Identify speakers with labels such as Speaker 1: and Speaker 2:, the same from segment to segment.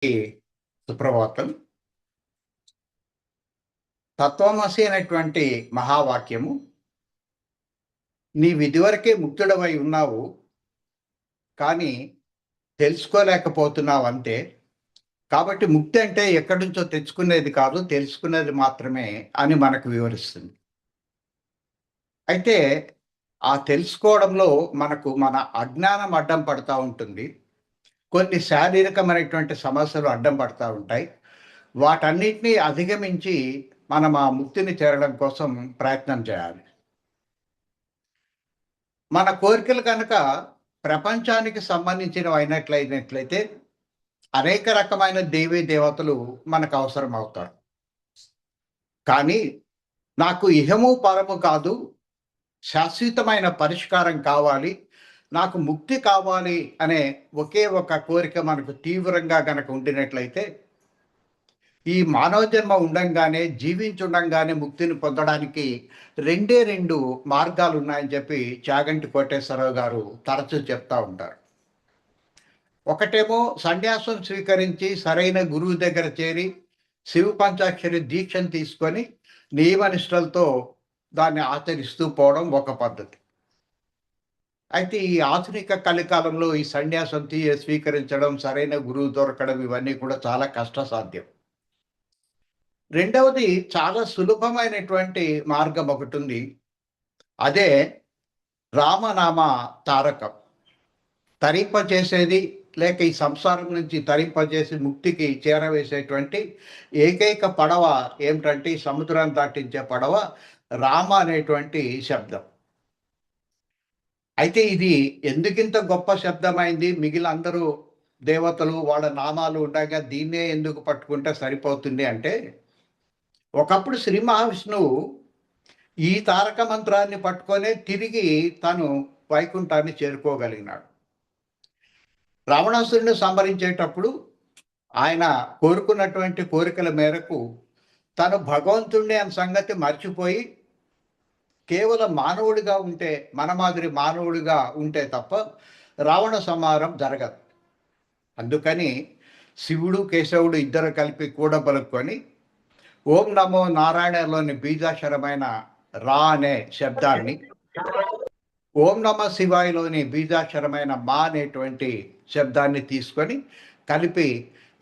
Speaker 1: ఈ సుప్రభాతం. తత్వమసి అనేటువంటి మహావాక్యము, నీవిదివరకే ముక్తుడవై ఉన్నావు, కానీ తెలుసుకోలేకపోతున్నావంతే. కాబట్టి ముక్తి అంటే ఎక్కడి నుంచో తెచ్చుకునేది కాదు, తెలుసుకునేది మాత్రమే అని మనకు వివరిస్తుంది. అయితే ఆ తెలుసుకోవడంలో మనకు మన అజ్ఞానం అడ్డం పడతా ఉంటుంది. కొన్ని శారీరకమైనటువంటి సమస్యలు అడ్డం పడతా ఉంటాయి. వాటన్నిటిని అధిగమించి మనం ఆ ముక్తిని చేరడం కోసం ప్రయత్నం చేయాలి. మన కోరికలు కనుక ప్రపంచానికి సంబంధించినవైనట్లయితే అనేక రకమైన దేవీ దేవతలు మనకు అవసరం అవుతారు. కానీ నాకు ఇహము పరము కాదు, శాశ్వతమైన పరిష్కారం కావాలి, నాకు ముక్తి కావాలి అనే ఒకే ఒక కోరిక మనకు తీవ్రంగా గనక ఉండినట్లయితే, ఈ మానవ జన్మ ఉండంగానే, జీవించుండంగానే ముక్తిని పొందడానికి రెండే 2 మార్గాలున్నాయని చెప్పి చాగంటి కోటేశ్వరరావు గారు తరచూ చెప్తా ఉంటారు. ఒకటేమో సన్యాసం స్వీకరించి సరైన గురువు దగ్గర చేరి, శివ పంచాక్షరి దీక్షను తీసుకొని, నియమనిష్టలతో దాన్ని ఆచరిస్తూ పోవడం ఒక పద్ధతి. అయితే ఈ ఆధునిక కలికాలంలో ఈ సన్యాసం స్వీకరించడం, సరైన గురువు దొరకడం ఇవన్నీ కూడా చాలా కష్టసాధ్యం. రెండవది చాలా సులభమైనటువంటి మార్గం ఒకటుంది. అదే రామనామ తారకం. తరింపజేసేది లేక ఈ సంసారం నుంచి తరింపజేసి ముక్తికి చేరవేసేటువంటి ఏకైక పడవ ఏమిటంటే ఈ సముద్రాన్ని దాటించే పడవ రామ అనేటువంటి శబ్దం. అయితే ఇది ఎందుకింత గొప్ప శబ్దమైంది? మిగిలిన అందరూ దేవతలు వాళ్ళ నామాలు ఉండగా దీన్నే ఎందుకు పట్టుకుంటే సరిపోతుంది అంటే, ఒకప్పుడు శ్రీ మహావిష్ణువు ఈ తారక మంత్రాన్ని పట్టుకొనే తిరిగి తను వైకుంఠాన్ని చేరుకోగలిగినాడు. రావణాసురుడిని సంహరించేటప్పుడు ఆయన కోరుకున్నటువంటి కోరికల మేరకు తను భగవంతుడిని అన్న సంగతి మర్చిపోయి కేవలం మానవుడిగా ఉంటే, మన మాదిరి మానవుడిగా ఉంటే తప్ప రావణ సంహారం జరగదు. అందుకని శివుడు, కేశవుడు ఇద్దరు కలిపి కూడబలుక్కొని ఓం నమో నారాయణలోని బీజాక్షరమైన రా అనే శబ్దాన్ని, ఓం నమ శివాయలోని బీజాక్షరమైన మా అనేటువంటి శబ్దాన్ని తీసుకొని కలిపి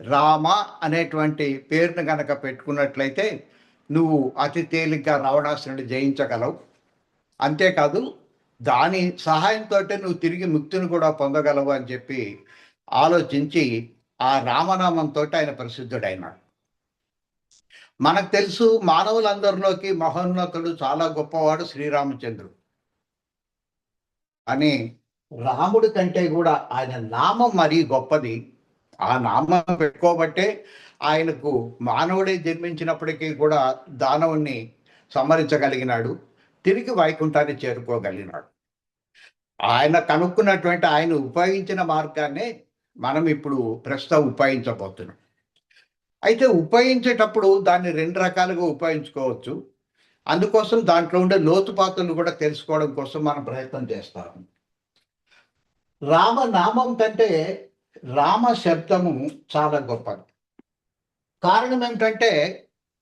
Speaker 1: రామ అనేటువంటి పేరును గనక పెట్టుకున్నట్లయితే నువ్వు అతి తేలిగ్గా రావణాసురుడిని జయించగలవు. అంతేకాదు దాని సహాయంతో నువ్వు తిరిగి ముక్తిని కూడా పొందగలవు అని చెప్పి ఆలోచించి ఆ రామనామంతో ఆయన ప్రసిద్ధుడైనాడు. మనకు తెలుసు మానవులందరిలోకి మహోన్నతుడు చాలా గొప్పవాడు శ్రీరామచంద్రుడు అని. రాముడి కంటే కూడా ఆయన నామం మరీ గొప్పది. ఆ నామం పెట్టుకోబట్టే ఆయనకు మానవుడే జన్మించినప్పటికీ కూడా దానవుణ్ణి సంహరించగలిగినాడు. తిరిగి వైకుంఠాన్ని చేరుకోగలిగినాడు. ఆయన కనుక్కున్నటువంటి ఆయన ఉపయోగించిన మార్గాన్నే మనం ఇప్పుడు ప్రస్తుతం ఉపయోగించబోతున్నాం. అయితే ఉపయోగించేటప్పుడు దాన్ని 2 రకాలుగా ఉపయోగించుకోవచ్చు. అందుకోసం దాంట్లో ఉండే లోతుపాతులు కూడా తెలుసుకోవడం కోసం మనం ప్రయత్నం చేస్తాము. రామనామం కంటే రామ శబ్దము చాలా గొప్పది. కారణం ఏమిటంటే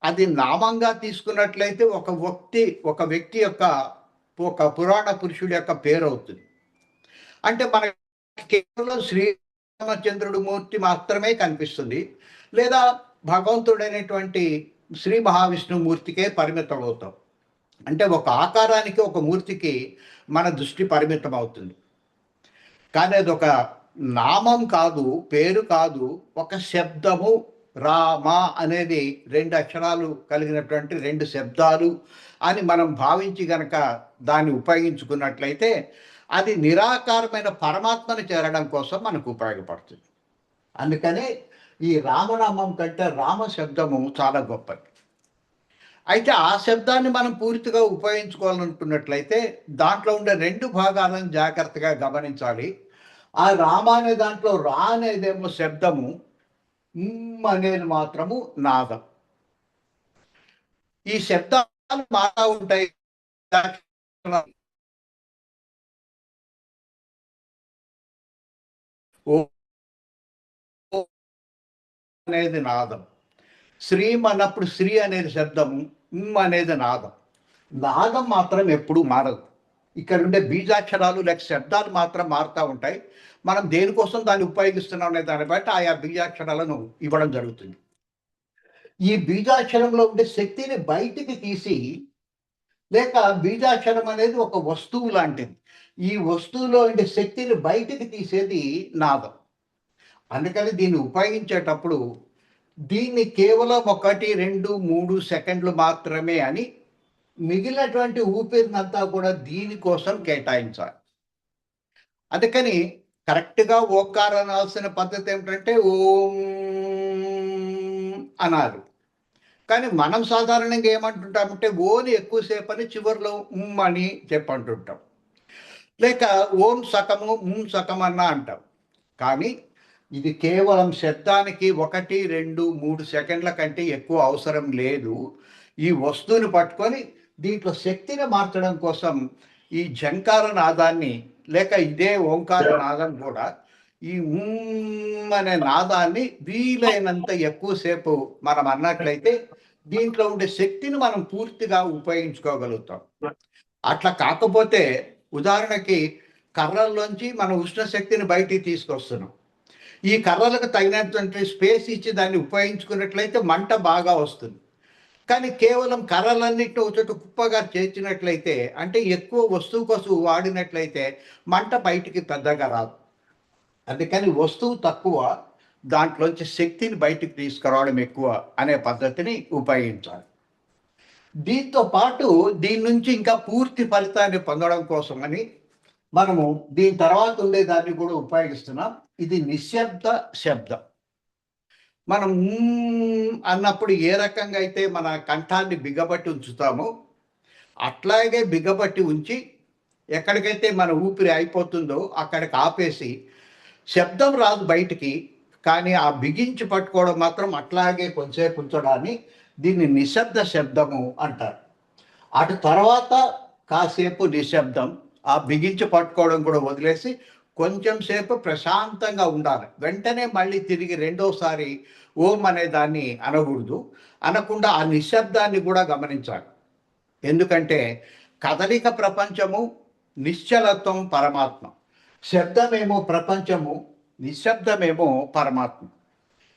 Speaker 1: అది నామంగా తీసుకున్నట్లయితే ఒక వ్యక్తి యొక్క ఒక పురాణ పురుషుడి యొక్క పేరవుతుంది. అంటే మనకి కేవలం శ్రీరామచంద్రుడు మూర్తి మాత్రమే కనిపిస్తుంది. లేదా భగవంతుడైనటువంటి శ్రీ మహావిష్ణువు మూర్తికే పరిమితం అవుతాం. అంటే ఒక ఆకారానికి, ఒక మూర్తికి మన దృష్టి పరిమితం అవుతుంది. కానీ అదొక నామం కాదు, పేరు కాదు, ఒక శబ్దము. రామ అనేది 2 అక్షరాలు కలిగినటువంటి 2 శబ్దాలు అని మనం భావించి గనక దాన్ని ఉపయోగించుకున్నట్లయితే అది నిరాకారమైన పరమాత్మను చేరడం కోసం మనకు ఉపయోగపడుతుంది. అందుకనే ఈ రామనామం కంటే రామ శబ్దము చాలా గొప్పది. అయితే ఆ శబ్దాన్ని మనం పూర్తిగా ఉపయోగించుకోవాలనుకున్నట్లయితే దాంట్లో ఉండే 2 భాగాలను జాగ్రత్తగా గమనించాలి. ఆ రామ అనే దాంట్లో రా అనేదేమో శబ్దము, అనేది మాత్రము నాదం. ఈ శబ్దాలు మారుతా ఉంటాయి. ఓ అనేది నాదం. శ్రీం అన్నప్పుడు శ్రీ అనేది శబ్దం, అనేది నాదం. నాదం మాత్రం ఎప్పుడూ మారదు. ఇక్కడ ఉండే బీజాక్షరాలు లేక శబ్దాలు మాత్రం మారుతూ ఉంటాయి. మనం దేనికోసం దాన్ని ఉపయోగిస్తున్నాం అనే దాన్ని బట్టి ఆయా బీజాక్షరాలను ఇవ్వడం జరుగుతుంది. ఈ బీజాక్షరంలో ఉండే శక్తిని బయటికి తీసి, లేక బీజాక్షరం అనేది ఒక వస్తువు లాంటిది. ఈ వస్తువులో ఉండే శక్తిని బయటికి తీసేది నాదం. అందుకని దీన్ని ఉపయోగించేటప్పుడు దీన్ని కేవలం 1, 2, 3 సెకండ్లు మాత్రమే అని, మిగిలినటువంటి ఊపిరినంతా కూడా దీనికోసం కేటాయించాలి. అందుకని కరెక్ట్‌గా ఓంకారం అనాల్సిన పద్ధతి ఏమిటంటే ఓం అనాలి. కానీ మనం సాధారణంగా ఏమంటుంటామంటే ఓని ఎక్కువసేపు అని చివరిలో అని చెప్పంటుంటాం. లేక ఓం సకము సకం అన్నా అంటాం. కానీ ఇది కేవలం శబ్దానికి 1, 2, 3 సెకండ్ల కంటే ఎక్కువ అవసరం లేదు. ఈ వస్తువుని పట్టుకొని దీంట్లో శక్తిని మార్చడం కోసం ఈ ఝంకార నాదాన్ని లేక ఇదే ఓంకార నాదం కూడా ఈ అనే నాదాన్ని వీలైనంత ఎక్కువసేపు మనం అన్నట్లయితే దీంట్లో ఉండే శక్తిని మనం పూర్తిగా ఉపయోగించుకోగలుగుతాం. అట్లా కాకపోతే ఉదాహరణకి కర్రల్లోంచి మనం ఉష్ణ శక్తిని బయటికి తీసుకొస్తున్నాం. ఈ కర్రలకు తగినటువంటి స్పేస్ ఇచ్చి దాన్ని ఉపయోగించుకున్నట్లయితే మంట బాగా వస్తుంది. కానీ కేవలం కర్రలన్నింటినీ ఒక చోట కుప్పగా చేర్చినట్లయితే, అంటే ఎక్కువ వస్తువు కోసం వాడినట్లయితే మంట బయటికి పెద్దగా రాదు. అందుకని వస్తువు తక్కువ, దాంట్లోంచి శక్తిని బయటికి తీసుకురావడం ఎక్కువ అనే పద్ధతిని ఉపయోగించాలి. దీంతో పాటు దీని నుంచి ఇంకా పూర్తి ఫలితాన్ని పొందడం కోసమని మనము దీని తర్వాత ఉండేదాన్ని కూడా ఉపయోగిస్తున్నాం. ఇది నిశ్శబ్ద శబ్దం. మనం అన్నప్పుడు ఏ రకంగా అయితే మన కంఠాన్ని బిగబట్టి ఉంచుతామో అట్లాగే బిగబట్టి ఉంచి ఎక్కడికైతే మన ఊపిరి అయిపోతుందో అక్కడికి ఆపేసి, శబ్దం రాదు బయటికి, కానీ ఆ బిగించి పట్టుకోవడం మాత్రం అట్లాగే కొంచెంసేపు ఉంచడాన్ని దీన్ని నిశ్శబ్ద శబ్దము అంటారు. అటు తర్వాత కాసేపు నిశ్శబ్దం, ఆ బిగించి పట్టుకోవడం కూడా వదిలేసి కొంచెం సేపు ప్రశాంతంగా ఉండాలి. వెంటనే మళ్ళీ తిరిగి రెండోసారి ఓం అనే దాన్ని అనకూడదు. అనకుండా ఆ నిశ్శబ్దాన్ని కూడా గమనించాలి. ఎందుకంటే కదలిక ప్రపంచము, నిశ్చలత్వం పరమాత్మ. శబ్దమేమో ప్రపంచము, నిశ్శబ్దమేమో పరమాత్మ.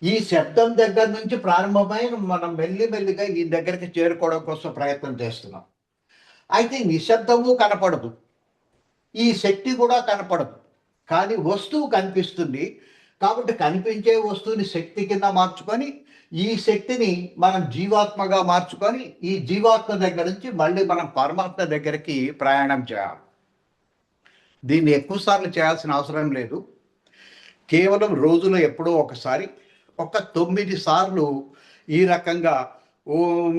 Speaker 1: ఈ శబ్దం దగ్గర నుంచి ప్రారంభమైన మనం మెల్లిమెల్లిగా ఈ దగ్గరికి చేరుకోవడం కోసం ప్రయత్నం చేస్తున్నాం. అయితే నిశ్శబ్దము కనపడదు, ఈ శక్తి కూడా కనపడదు, కానీ వస్తువు కనిపిస్తుంది. కాబట్టి కనిపించే వస్తువుని శక్తి కింద మార్చుకొని ఈ శక్తిని మనం జీవాత్మగా మార్చుకొని ఈ జీవాత్మ దగ్గర నుంచి మళ్ళీ మనం పరమాత్మ దగ్గరికి ప్రయాణం చేయాలి. దీన్ని ఎక్కువసార్లు చేయాల్సిన అవసరం లేదు. కేవలం రోజులో ఎప్పుడో ఒకసారి ఒక 9 సార్లు ఈ రకంగా ఓం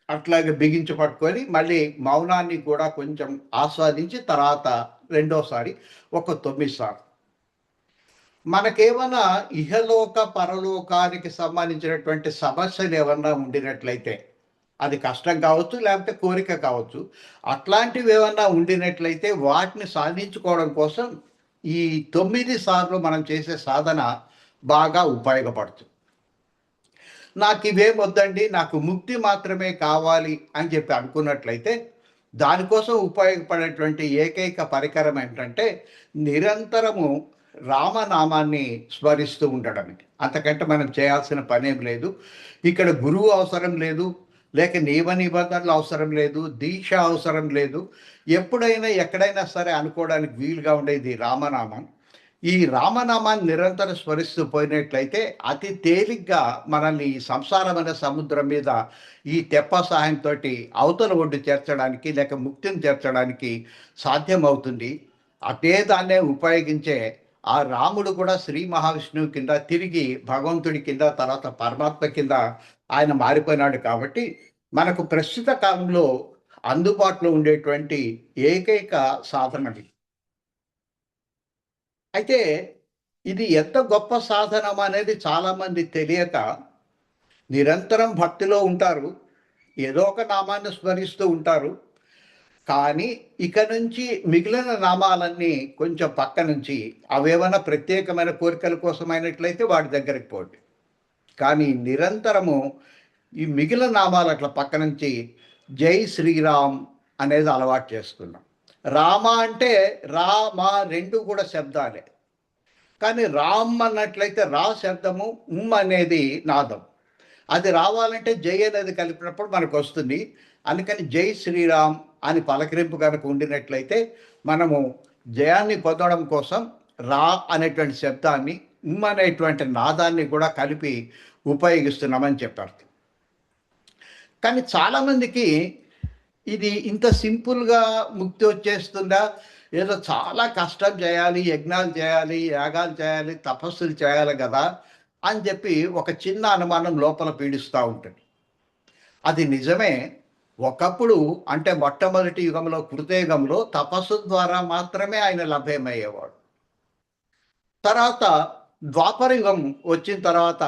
Speaker 1: అట్లాగే బిగించి పట్టుకొని మళ్ళీ మౌనాన్ని కూడా కొంచెం ఆస్వాదించి తర్వాత రెండోసారి ఒక 9 సార్లు. మనకేమైనా ఇహలోక పరలోకానికి సంబంధించినటువంటి సమస్యలు ఏమన్నా ఉండినట్లయితే, అది కష్టం కావచ్చు, లేకపోతే కోరిక కావచ్చు, అట్లాంటివి ఏమన్నా ఉండినట్లయితే వాటిని సాధించుకోవడం కోసం ఈ 9 సార్లు మనం చేసే సాధన బాగా ఉపయోగపడుతుంది. నాకు ఇవేం వద్దండి, నాకు ముక్తి మాత్రమే కావాలి అని చెప్పి అనుకున్నట్లయితే దానికోసం ఉపయోగపడేటువంటి ఏకైక పరికరం ఏంటంటే నిరంతరము రామనామాన్ని స్మరిస్తూ ఉండడమే. అంతకంటే మనం చేయాల్సిన పనేం లేదు. ఇక్కడ గురువు అవసరం లేదు, లేక నియమ నిబంధనలు అవసరం లేదు, దీక్ష అవసరం లేదు. ఎప్పుడైనా ఎక్కడైనా సరే అనుకోవడానికి వీలుగా ఉండేది రామనామం. ఈ రామనామాన్ని నిరంతరం స్మరిస్తూ పోయినట్లయితే అతి తేలిగ్గా మనల్ని ఈ సంసారమైన సముద్రం మీద ఈ తెప్ప సహాయంతో అవతల ఒడ్డు చేర్చడానికి లేక ముక్తిని చేర్చడానికి సాధ్యమవుతుంది. అదే దాన్నే ఉపయోగించే ఆ రాముడు కూడా శ్రీ మహావిష్ణువు కింద తిరిగి భగవంతుడి కింద తర్వాత పరమాత్మ కింద ఆయన మారిపోయినాడు. కాబట్టి మనకు ప్రస్తుత కాలంలో అందుబాటులో ఉండేటువంటి ఏకైక సాధనది. అయితే ఇది ఎంత గొప్ప సాధనం అనేది చాలామంది తెలియక నిరంతరం భక్తిలో ఉంటారు, ఏదో ఒక నామాన్ని స్మరిస్తూ ఉంటారు. కానీ ఇక నుంచి మిగిలిన నామాలన్నీ కొంచెం పక్క నుంచి అవేమైనా ప్రత్యేకమైన కోరికల కోసమైనట్లయితే వాడి దగ్గరికి పోండి. కానీ నిరంతరము ఈ మిగిలిన నామాలు అట్లా పక్క నుంచి జై శ్రీరామ్ అనేది అలవాటు చేసుకున్నాం. రామ అంటే మా రెండు కూడా శబ్దాలే. కానీ రామ్ అన్నట్లయితే రా శబ్దము, అనేది నాదం. అది రావాలంటే జై అనేది కలిపినప్పుడు మనకు వస్తుంది. అందుకని జై శ్రీరామ్ అని పలకరింపు కనుక ఉండినట్లయితే మనము జయాన్ని పొందడం కోసం రా అనేటువంటి శబ్దాన్ని, అనేటువంటి నాదాన్ని కూడా కలిపి ఉపయోగిస్తున్నామని చెప్పారు. కానీ చాలామందికి ఇది ఇంత సింపుల్గా ముక్తి వచ్చేస్తుందా, ఏదో చాలా కష్టం చేయాలి, యజ్ఞాలు చేయాలి, యాగాలు చేయాలి, తపస్సులు చేయాలి కదా అని చెప్పి ఒక చిన్న అనుమానం లోపల పీడిస్తూ ఉంటుంది. అది నిజమే. ఒకప్పుడు అంటే మొట్టమొదటి యుగంలో, కృతయుగంలో తపస్సు ద్వారా మాత్రమే ఆయన లభ్యమయ్యేవాడు. తర్వాత ద్వాపర యుగం వచ్చిన తర్వాత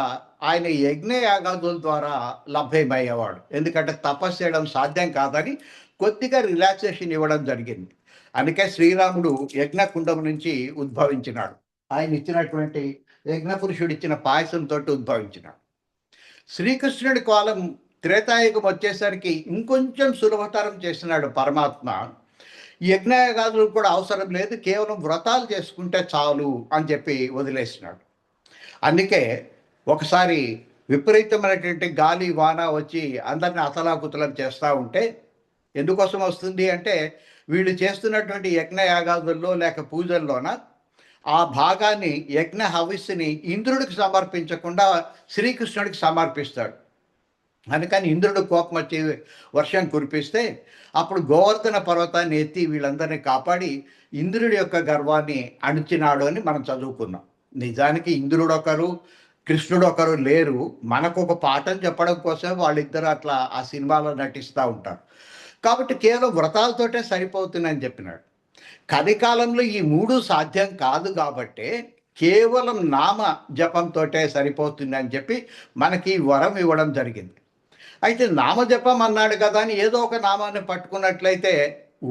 Speaker 1: ఆయన యజ్ఞయాగాదుల ద్వారా లభ్యమయ్యేవాడు. ఎందుకంటే తపస్సు చేయడం సాధ్యం కాదని కొద్దిగా రిలాక్సేషన్ ఇవ్వడం జరిగింది. అందుకే శ్రీరాముడు యజ్ఞకుండం నుంచి ఉద్భవించినాడు. ఆయన ఇచ్చినటువంటి యజ్ఞ పురుషుడు ఇచ్చిన పాయసంతో ఉద్భవించినాడు. శ్రీకృష్ణుడి కాలం త్రేతాయుగం వచ్చేసరికి ఇంకొంచెం సులభతరం చేసినాడు పరమాత్మ. యజ్ఞయాగాదులు కూడా అవసరం లేదు, కేవలం వ్రతాలు చేసుకుంటే చాలు అని చెప్పి వదిలేసినాడు. అందుకే ఒకసారి విపరీతమైనటువంటి గాలి వాన వచ్చి అందరిని అతలాకుతలం చేస్తూ ఉంటే, ఎందుకోసం వస్తుంది అంటే వీళ్ళు చేస్తున్నటువంటి యజ్ఞయాగాదుల్లో లేక పూజల్లోన ఆ భాగాన్ని, యజ్ఞ హవిస్సుని ఇంద్రుడికి సమర్పించకుండా శ్రీకృష్ణుడికి సమర్పిస్తాడు. అందుకని ఇంద్రుడు కోపం వచ్చి వర్షం కురిపిస్తే అప్పుడు గోవర్ధన పర్వతాన్ని ఎత్తి వీళ్ళందరినీ కాపాడి ఇంద్రుడి యొక్క గర్వాన్ని అణిచినాడు అని మనం చదువుకున్నాం. నిజానికి ఇంద్రుడు ఒకరు, కృష్ణుడు ఒకరు లేరు. మనకు ఒక పాఠం చెప్పడం కోసం వాళ్ళిద్దరూ అట్లా ఆ సినిమాలో నటిస్తూ ఉంటారు. కాబట్టి కేవలం వ్రతాలతోటే సరిపోతుందని చెప్పినాడు. కలికాలంలో ఈ మూడు సాధ్యం కాదు కాబట్టి కేవలం నామ జపంతో సరిపోతుందని చెప్పి మనకి వరం ఇవ్వడం జరిగింది. అయితే నామజపం అన్నాడు కదా అని ఏదో ఒక నామాన్ని పట్టుకున్నట్లయితే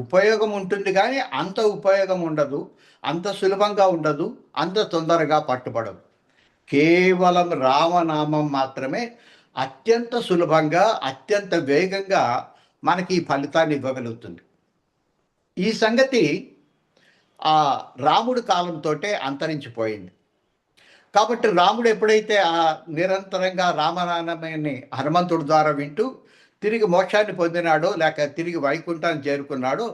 Speaker 1: ఉపయోగం ఉంటుంది, కానీ అంత ఉపయోగం ఉండదు, అంత సులభంగా ఉండదు, అంత తొందరగా పట్టుబడదు. కేవలం రామనామం మాత్రమే అత్యంత సులభంగా, అత్యంత వేగంగా మనకి ఈ ఫలితాన్ని ఇవ్వగలుగుతుంది. ఈ సంగతి ఆ రాముడి కాలంతో అంతరించిపోయింది. కాబట్టి రాముడు ఎప్పుడైతే ఆ నిరంతరంగా రామనామాన్ని హనుమంతుడి ద్వారా వింటూ తిరిగి మోక్షాన్ని పొందినాడో, లేక తిరిగి వైకుంఠాన్ని చేరుకున్నాడో,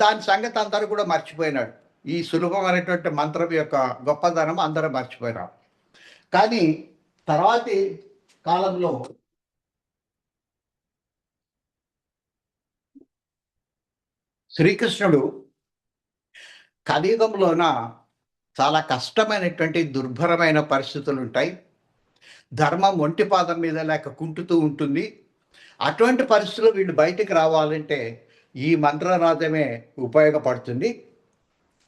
Speaker 1: దాని సంగతి అందరూ కూడా మర్చిపోయినాడు. ఈ సులభమైనటువంటి మంత్రం యొక్క గొప్పదనం అందరూ మర్చిపోయినారు. కానీ తర్వాతి కాలంలో శ్రీకృష్ణుడు కలియుగంలోన చాలా కష్టమైనటువంటి దుర్భరమైన పరిస్థితులు ఉంటాయి. ధర్మం ఒంటి పాదం మీద లేక కుంటుతూ ఉంటుంది. అటువంటి పరిస్థితుల్లో వీళ్ళు బయటికి రావాలంటే ఈ మంత్రనాదమే ఉపయోగపడుతుంది.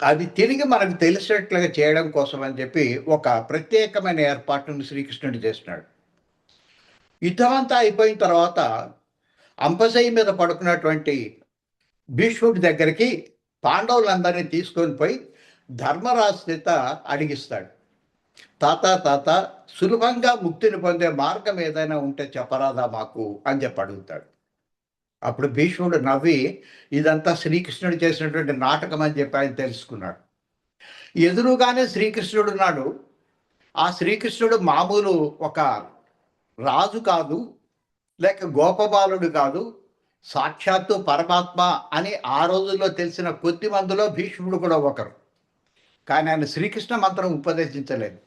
Speaker 1: అది తిరిగి మనకు తెలిసినట్లుగా చేయడం కోసం అని చెప్పి ఒక ప్రత్యేకమైన ఏర్పాటును శ్రీకృష్ణుడు చేస్తున్నాడు. యుద్ధమంతా అయిపోయిన తర్వాత అంపశయ్య మీద పడుకున్నటువంటి భీష్ముడి దగ్గరికి పాండవులందరినీ తీసుకొని పోయి ధర్మరాజు చేత అడిగిస్తాడు. తాత సులభంగా ముక్తిని పొందే మార్గం ఏదైనా ఉంటే చెప్పరాదా మాకు అని చెప్పి అడుగుతాడు. అప్పుడు భీష్ముడు నవ్వి ఇదంతా శ్రీకృష్ణుడు చేసినటువంటి నాటకం అని చెప్పి ఆయన తెలుసుకున్నాడు. ఎదురుగానే శ్రీకృష్ణుడు ఉన్నాడు. ఆ శ్రీకృష్ణుడు మామూలు ఒక రాజు కాదు, లేక గోపబాలుడు కాదు, సాక్షాత్తు పరమాత్మ అని ఆ రోజుల్లో తెలిసిన కొద్ది మందిలో భీష్ముడు కూడా ఒకరు. కానీ ఆయన శ్రీకృష్ణ మంత్రం ఉపదేశించలేదు.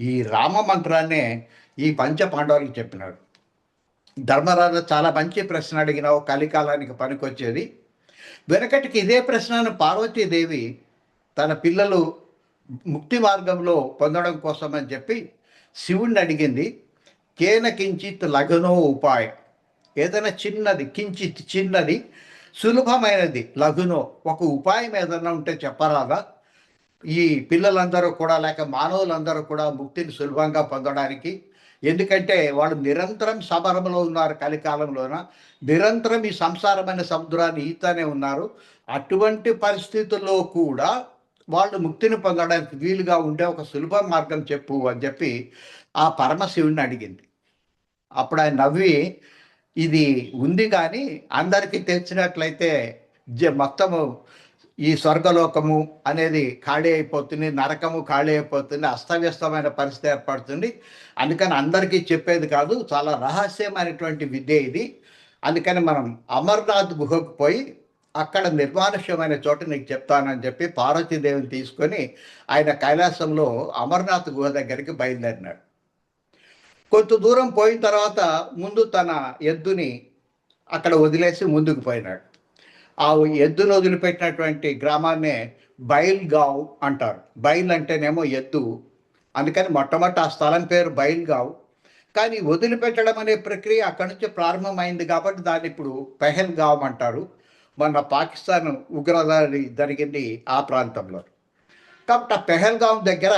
Speaker 1: ఈ రామ మంత్రాన్నే ఈ పంచ పాండవులకు చెప్పినాడు. ధర్మరాజు చాలా మంచి ప్రశ్న అడిగినావు, కలికాలానికి పనికొచ్చేది. వెనకటికి ఇదే ప్రశ్నను పార్వతీదేవి తన పిల్లలు ముక్తి మార్గంలో పొందడం కోసం అని చెప్పి శివుణ్ణి అడిగింది. కేన కించిత్ లఘునో ఉపాయం, ఏదైనా చిన్నది, కించిత్ చిన్నది, సులభమైనది, లఘునో ఒక ఉపాయం ఏదైనా ఉంటే చెప్పరాదా, ఈ పిల్లలందరూ కూడా లేక మానవులందరూ కూడా ముక్తిని సులభంగా పొందడానికి ఎందుకంటే వాళ్ళు నిరంతరం సమరంలో ఉన్నారు. కలికాలంలోన నిరంతరం ఈ సంసారమైన సముద్రాన్ని ఈతనే ఉన్నారు. అటువంటి పరిస్థితుల్లో కూడా వాళ్ళు ముక్తిని పొందడానికి వీలుగా ఉండే ఒక సులభ మార్గం చెప్పు అని చెప్పి ఆ పరమశివుడిని అడిగింది. అప్పుడు ఆయన నవ్వి, ఇది ఉంది కానీ అందరికీ తెలిసినట్లయితే మొత్తము ఈ స్వర్గలోకము అనేది ఖాళీ అయిపోతుంది, నరకము ఖాళీ అయిపోతుంది, అస్తవ్యస్తమైన పరిస్థితి ఏర్పడుతుంది. అందుకని అందరికీ చెప్పేది కాదు, చాలా రహస్యమైనటువంటి విద్య ఇది. అందుకని మనం అమర్నాథ్ గుహకు పోయి అక్కడ నిర్మానుష్యమైన చోట నీకు చెప్తానని చెప్పి పార్వతీదేవిని తీసుకొని ఆయన కైలాసంలో అమర్నాథ్ గుహ దగ్గరికి బయలుదేరినాడు. కొంత దూరం పోయిన తర్వాత ముందు తన ఎద్దుని అక్కడ వదిలేసి ముందుకు పోయినాడు. ఆ ఎద్దును వదిలిపెట్టినటువంటి గ్రామాన్నే బైల్గావ్ అంటారు. బైల్ అంటేనేమో ఎద్దు, అందుకని మొట్టమొదటి ఆ స్థలం పేరు బైల్గావ్. కానీ వదిలిపెట్టడం అనే ప్రక్రియ అక్కడి నుంచి ప్రారంభమైంది కాబట్టి దాన్ని ఇప్పుడు పెహల్గావ్ అంటారు. మొన్న పాకిస్తాన్ ఉగ్రదాడి జరిగింది ఆ ప్రాంతంలో. కాబట్టి ఆ పెహల్గావ్ దగ్గర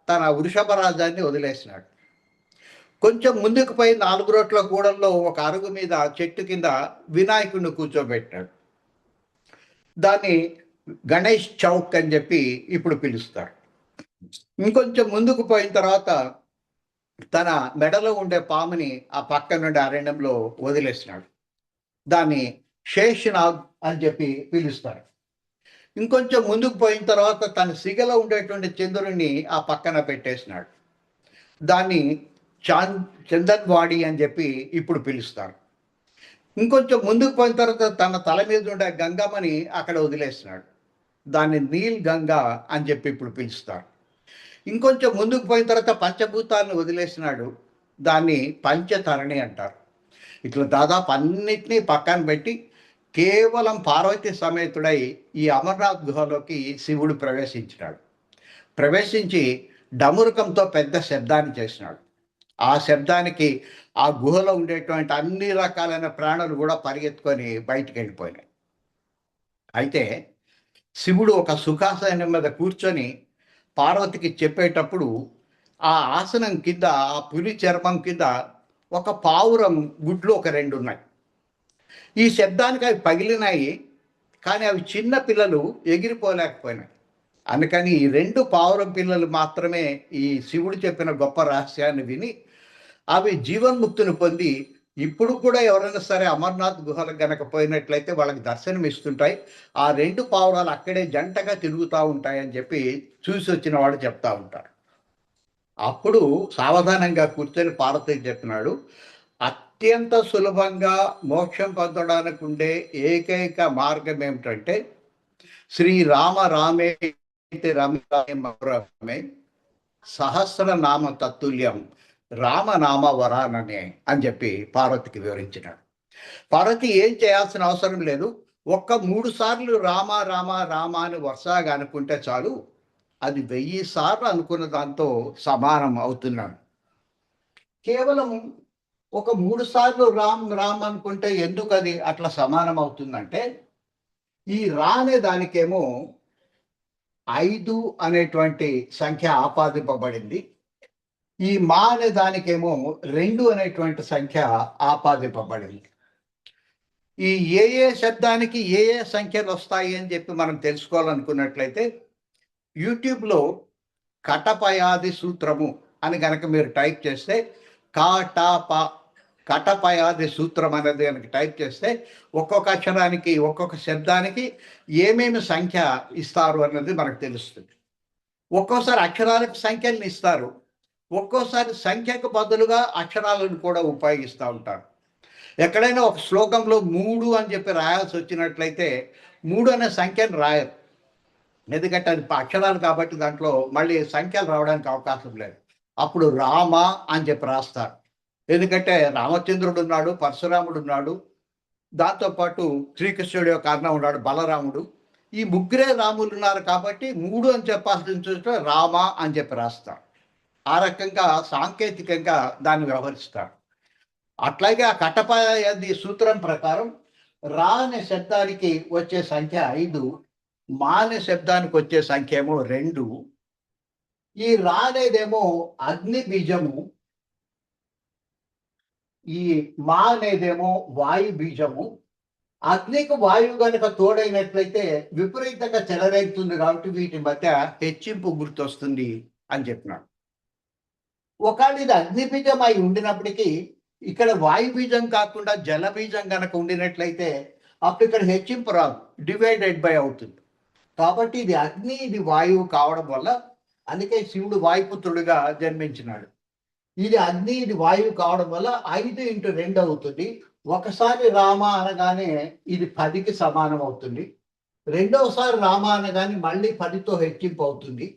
Speaker 1: తన వృషభ రాజాన్ని వదిలేసినాడు. కొంచెం ముందుకు పోయి 4 రోట్ల గూడల్లో ఒక అరుగు మీద చెట్టు కింద వినాయకుడిని కూర్చోబెట్టాడు. దాన్ని గణేష్ చౌక్ అని చెప్పి ఇప్పుడు పిలుస్తారు. ఇంకొంచెం ముందుకు పోయిన తర్వాత తన మెడలో ఉండే పాముని ఆ పక్క నుండి అరణ్యంలో వదిలేసినాడు. దాన్ని శేషనాగ్ అని చెప్పి పిలుస్తారు. ఇంకొంచెం ముందుకు పోయిన తర్వాత తన సిగలో ఉండేటువంటి చంద్రుడిని ఆ పక్కన పెట్టేసినాడు. దాన్ని చందన్వాడి అని చెప్పి ఇప్పుడు పిలుస్తారు. ఇంకొంచెం ముందుకు పోయిన తర్వాత తన తల మీద ఉండే గంగమ్మని అక్కడ వదిలేసినాడు. దాన్ని నీల్ గంగా అని చెప్పి ఇప్పుడు పిలుస్తారు. ఇంకొంచెం ముందుకు పోయిన తర్వాత పంచభూతాలను వదిలేసినాడు. దాన్ని పంచతరణి అంటారు. ఇట్లా దాదాపు అన్నిటినీ పక్కన పెట్టి కేవలం పార్వతీ సమేతుడై ఈ అమర్నాథ్ గుహలోకి శివుడు ప్రవేశించినాడు. ప్రవేశించి డమురుకంతో పెద్ద శబ్దాన్ని చేసినాడు. ఆ శబ్దానికి ఆ గుహలో ఉండేటువంటి అన్ని రకాలైన ప్రాణులు కూడా పరిగెత్తుకొని బయటికి వెళ్ళిపోయినాయి. అయితే శివుడు ఒక సుఖాసనం మీద కూర్చొని పార్వతికి చెప్పేటప్పుడు ఆ ఆసనం కింద, ఆ పులి చర్మం కింద ఒక పావురం గుడ్లు ఒక 2 ఉన్నాయి. ఈ శబ్దానికి అవి పగిలినాయి, కానీ అవి చిన్న పిల్లలు ఎగిరిపోలేకపోయినాయి. అందుకని ఈ 2 పావురం పిల్లలు మాత్రమే ఈ శివుడు చెప్పిన గొప్ప రహస్యాన్ని విని అవి జీవన్ముక్తిని పొంది ఇప్పుడు కూడా ఎవరైనా సరే అమర్నాథ్ గుహలకు గనక పోయినట్లయితే వాళ్ళకి దర్శనం ఇస్తుంటాయి. ఆ 2 పావురాలు అక్కడే జంటగా తిరుగుతూ ఉంటాయని చెప్పి చూసి వచ్చిన వాళ్ళు చెప్తా ఉంటారు. అప్పుడు సావధానంగా కూర్చొని పార్వతికి చెప్పినాడు, అత్యంత సులభంగా మోక్షం పొందడానికి ఉండే ఏకైక మార్గం ఏమిటంటే శ్రీరామ రామే రమే సహస్రనామ తత్తుల్యం రామనామ వరాననే అని చెప్పి పార్వతికి వివరించినాడు. పార్వతి ఏం చేయాల్సిన అవసరం లేదు, ఒక్క 3 సార్లు రామ రామ రామ అని వరుసగా అనుకుంటే చాలు, అది 1000 సార్లు అనుకున్న దాంతో సమానం అవుతున్నాడు. కేవలం ఒక 3 సార్లు రామ్ రామ్ అనుకుంటే ఎందుకు అది అట్లా సమానం అవుతుందంటే, ఈ రా అనే దానికేమో 5 అనేటువంటి సంఖ్య ఆపాదింపబడింది. ఈ మా అనే దానికేమో 2 అనేటువంటి సంఖ్య ఆపాదింపబడింది. ఈ ఏ శబ్దానికి ఏ సంఖ్యలు వస్తాయి అని చెప్పి మనం తెలుసుకోవాలనుకున్నట్లయితే యూట్యూబ్లో కటపయాది సూత్రము అని కనుక మీరు టైప్ చేస్తే కటపయాది సూత్రం అనేది కనుక టైప్ చేస్తే ఒక్కొక్క అక్షరానికి ఒక్కొక్క శబ్దానికి ఏమేమి సంఖ్య ఇస్తారు అన్నది మనకు తెలుస్తుంది. ఒక్కోసారి అక్షరాలకు సంఖ్యలను ఇస్తారు, ఒక్కోసారి సంఖ్యకు బదులుగా అక్షరాలను కూడా ఉపయోగిస్తూ ఉంటారు. ఎక్కడైనా ఒక శ్లోకంలో 3 అని చెప్పి రాయాల్సి వచ్చినట్లయితే 3 అనే సంఖ్యను రాయరు, ఎందుకంటే అది అక్షరాలు కాబట్టి దాంట్లో మళ్ళీ సంఖ్యలు రావడానికి అవకాశం లేదు. అప్పుడు రామ అని చెప్పి రాస్తారు. ఎందుకంటే రామచంద్రుడు ఉన్నాడు, పరశురాముడు ఉన్నాడు, దాంతోపాటు శ్రీకృష్ణుడు యొక్క అన్న ఉన్నాడు బలరాముడు. ఈ ముగ్గురే రాములు ఉన్నారు కాబట్టి 3 అని చెప్పాల్సిన చోట రామ అని చెప్పి రాస్తారు. ఆ రకంగా సాంకేతికంగా దాన్ని వ్యవహరిస్తారు. అట్లాగే ఆ కటపయాది సూత్రం ప్రకారం రా అనే శబ్దానికి వచ్చే సంఖ్య 5, మా అనే శబ్దానికి వచ్చే సంఖ్య ఏమో 2. ఈ రా అనేదేమో అగ్ని బీజము, ఈ మా అనేదేమో వాయు బీజము. అగ్నికి వాయువు కనుక తోడైనట్లయితే విపరీతంగా చెలరేగుతుంది కాబట్టి వీటి మధ్య హెచ్చింపు గుర్తొస్తుంది అని చెప్పినాడు. ఒకవేళ ఇది అగ్ని బీజం అయి ఉండినప్పటికీ ఇక్కడ వాయు బీజం కాకుండా జల బీజం కనుక ఉండినట్లయితే అప్పుడు ఇక్కడ హెచ్చింపు రాదు, డివైడెడ్ బై అవుతుంది. కాబట్టి ఇది అగ్ని, ఇది వాయువు కావడం వల్ల అందుకే శివుడు వాయుపుత్రుడిగా జన్మించినాడు. ఇది అగ్ని, ఇది వాయువు కావడం వల్ల 5x2 అవుతుంది. ఒకసారి రామ అనగానే ఇది 10కి సమానం అవుతుంది. రెండవసారి రామ అనగానే మళ్ళీ 10తో హెచ్చింపు అవుతుంది.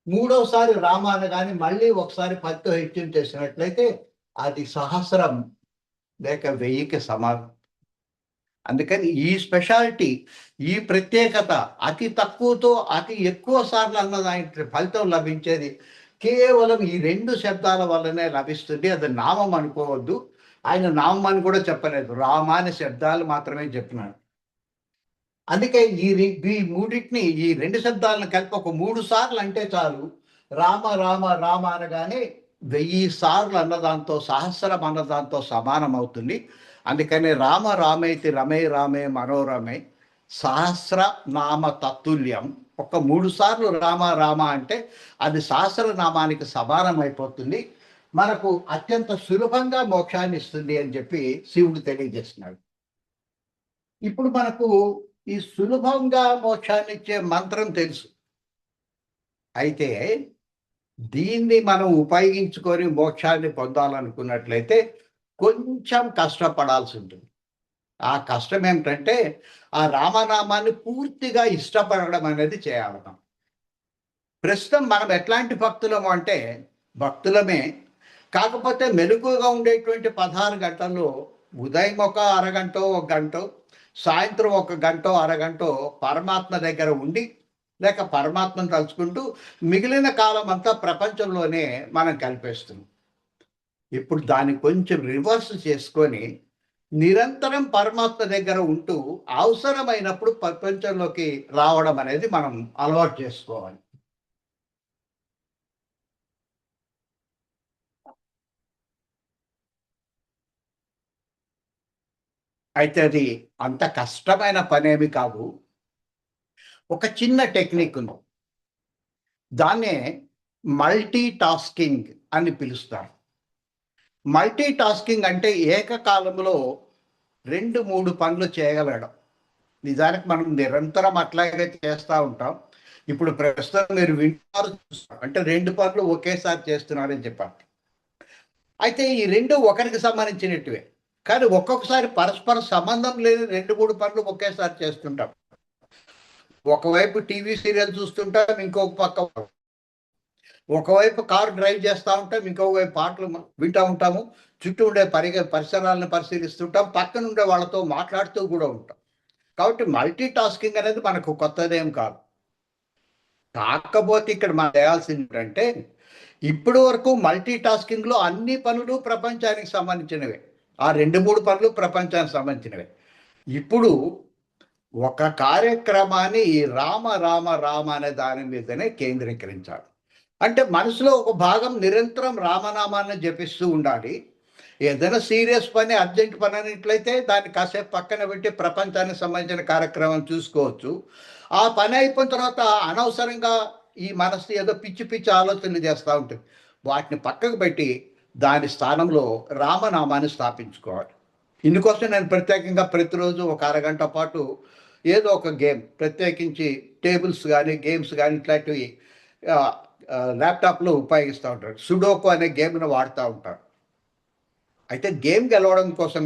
Speaker 1: మూడవసారి రామ అనగానే మళ్ళీ ఒకసారి 10తో హెచ్చింపు చేసినట్లయితే అది సహస్రం లేక 1000కి సమానం. అందుకని ఈ స్పెషాలిటీ, ఈ ప్రత్యేకత అతి తక్కువతో అతి ఎక్కువ సార్లు అన్నదాని ఫలితం లభించేది కేవలం ఈ 2 శబ్దాల వల్లనే లభిస్తుంది. అది నామం అనుకోవద్దు. ఆయన నామం అని కూడా చెప్పలేదు, రామ అనే శబ్దాలు మాత్రమే చెప్పినాడు. అందుకే ఈ మూడింటిని, ఈ 2 శబ్దాలను కలిపి ఒక 3 సార్లు అంటే చాలు, రామ రామ రామ అనగానే 1000 సార్లు అన్నదాంతో, సహస్రం అన్నదాంతో సమానం అవుతుంది. అందుకని రామ రామేతి రమే రామే మనోరమే సహస్ర నామ తత్తుల్యం. ఒక 3 సార్లు రామ రామ అంటే అది సహస్రనామానికి సమానం అయిపోతుంది. మనకు అత్యంత సులభంగా మోక్షాన్ని ఇస్తుంది అని చెప్పి శివుడు తెలియజేస్తున్నాడు. ఇప్పుడు మనకు ఈ సులభంగా మోక్షాన్ని ఇచ్చే మంత్రం తెలుసు. అయితే దీన్ని మనం ఉపయోగించుకొని మోక్షాన్ని పొందాలనుకున్నట్లయితే కొంచెం కష్టపడాల్సి ఉంటుంది. ఆ కష్టం ఏమిటంటే ఆ రామనామాన్ని పూర్తిగా ఇష్టపడడం అనేది చేయాలి మనం. ప్రస్తుతం మనం ఎట్లాంటి భక్తులము అంటే భక్తులమే, కాకపోతే మెలకువగా ఉండేటువంటి 16 గంటల్లో ఉదయం ఒక అరగంటో, ఒక గంటో, సాయంత్రం ఒక గంటో, అరగంటో పరమాత్మ దగ్గర ఉండి లేక పరమాత్మను తలుచుకుంటూ మిగిలిన కాలం అంతా ప్రపంచంలోనే మనం కలిపేస్తున్నాం. ఇప్పుడు దాన్ని కొంచెం రివర్స్ చేసుకొని నిరంతరం పరమాత్మ దగ్గర ఉంటూ అవసరమైనప్పుడు ప్రపంచంలోకి రావడం అనేది మనం అలవాటు చేసుకోవాలి. అయితే అది అంత కష్టమైన పనేమి కాదు. ఒక చిన్న టెక్నిక్ ఉంది, దాన్నే మల్టీ టాస్కింగ్ అని పిలుస్తారు. మల్టీ టాస్కింగ్ అంటే ఏకకాలంలో 2-3 పనులు చేయగలగడం. నిజానికి మనం నిరంతరం అట్లాగే చేస్తూ ఉంటాం. ఇప్పుడు ప్రస్తుతం మీరు వింటారు, అంటే 2 పనులు ఒకేసారి చేస్తున్నారని చెప్పారు. అయితే ఈ 2 ఒకరికి సంబంధించినట్టువే, కానీ ఒక్కొక్కసారి పరస్పర సంబంధం లేని 2-3 పనులు ఒకేసారి చేస్తుంటాం. ఒకవైపు టీవీ సీరియల్ చూస్తుంటాం, ఇంకొక పక్క ఒకవైపు కారు డ్రైవ్ చేస్తూ ఉంటాం, ఇంకొక వైపు పాటలు వింటూ ఉంటాము, చుట్టూ ఉండే పరిసరాలను పరిశీలిస్తుంటాం, పక్కన ఉండే వాళ్ళతో మాట్లాడుతూ కూడా ఉంటాం. కాబట్టి మల్టీ టాస్కింగ్ అనేది మనకు కొత్తదేం కాదు. కాకపోతే ఇక్కడ మనం చేయాల్సింది ఏంటంటే, ఇప్పటి వరకు మల్టీ టాస్కింగ్లో అన్ని పనులు ప్రపంచానికి సంబంధించినవే, ఆ 2-3 పనులు ప్రపంచానికి సంబంధించినవే. ఇప్పుడు ఒక కార్యక్రమాన్ని ఈ రామ రామ రామ అనే దాని మీదనే కేంద్రీకరించాలి. అంటే మనసులో ఒక భాగం నిరంతరం రామనామాన్ని జపిస్తూ ఉండాలి. ఏదైనా సీరియస్ పని, అర్జెంట్ పని అన్నట్లయితే దాన్ని కాసేపు పక్కన పెట్టి ప్రపంచానికి సంబంధించిన కార్యక్రమం చూసుకోవచ్చు. ఆ పని అయిపోయిన తర్వాత అనవసరంగా ఈ మనసు ఏదో పిచ్చి పిచ్చి ఆలోచనలు చేస్తూ ఉంటుంది, వాటిని పక్కకు పెట్టి దాని స్థానంలో రామనామాన్ని స్థాపించుకోవాలి. ఇందుకోసం నేను ప్రత్యేకంగా ప్రతిరోజు ఒక అరగంట పాటు ఏదో ఒక గేమ్, ప్రత్యేకించి టేబుల్స్ కానీ గేమ్స్ కానీ ఇట్లాంటివి ల్యాప్టాప్లో ఉపయోగిస్తూ ఉంటారు. సుడోకు అనే గేమ్ను వాడుతూ ఉంటారు. అయితే గేమ్ గెలవడం కోసం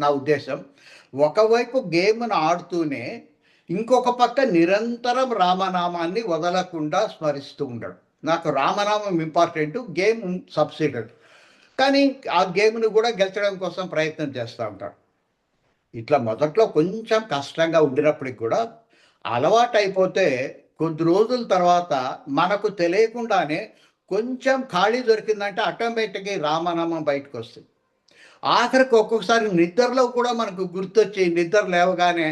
Speaker 1: నా ఉద్దేశం, ఒకవైపు గేమ్ను ఆడుతూనే ఇంకొక పక్క నిరంతరం రామనామాన్ని వదలకుండా స్మరిస్తూ ఉండడం. నాకు రామనామం ఇంపార్టెంట్, గేమ్ సబ్సిడరీ. కానీ ఆ గేమ్ను కూడా గెలిచడం కోసం ప్రయత్నం చేస్తూ ఉంటారు. ఇట్లా మొదట్లో కొంచెం కష్టంగా ఉండినప్పటికి కూడా అలవాటు అయిపోతే కొద్ది రోజుల తర్వాత మనకు తెలియకుండానే కొంచెం ఖాళీ దొరికిందంటే ఆటోమేటిక్గా రామనామం బయటకు వస్తుంది. ఆఖరికి ఒక్కొక్కసారి నిద్రలో కూడా మనకు గుర్తొచ్చి నిద్ర లేవగానే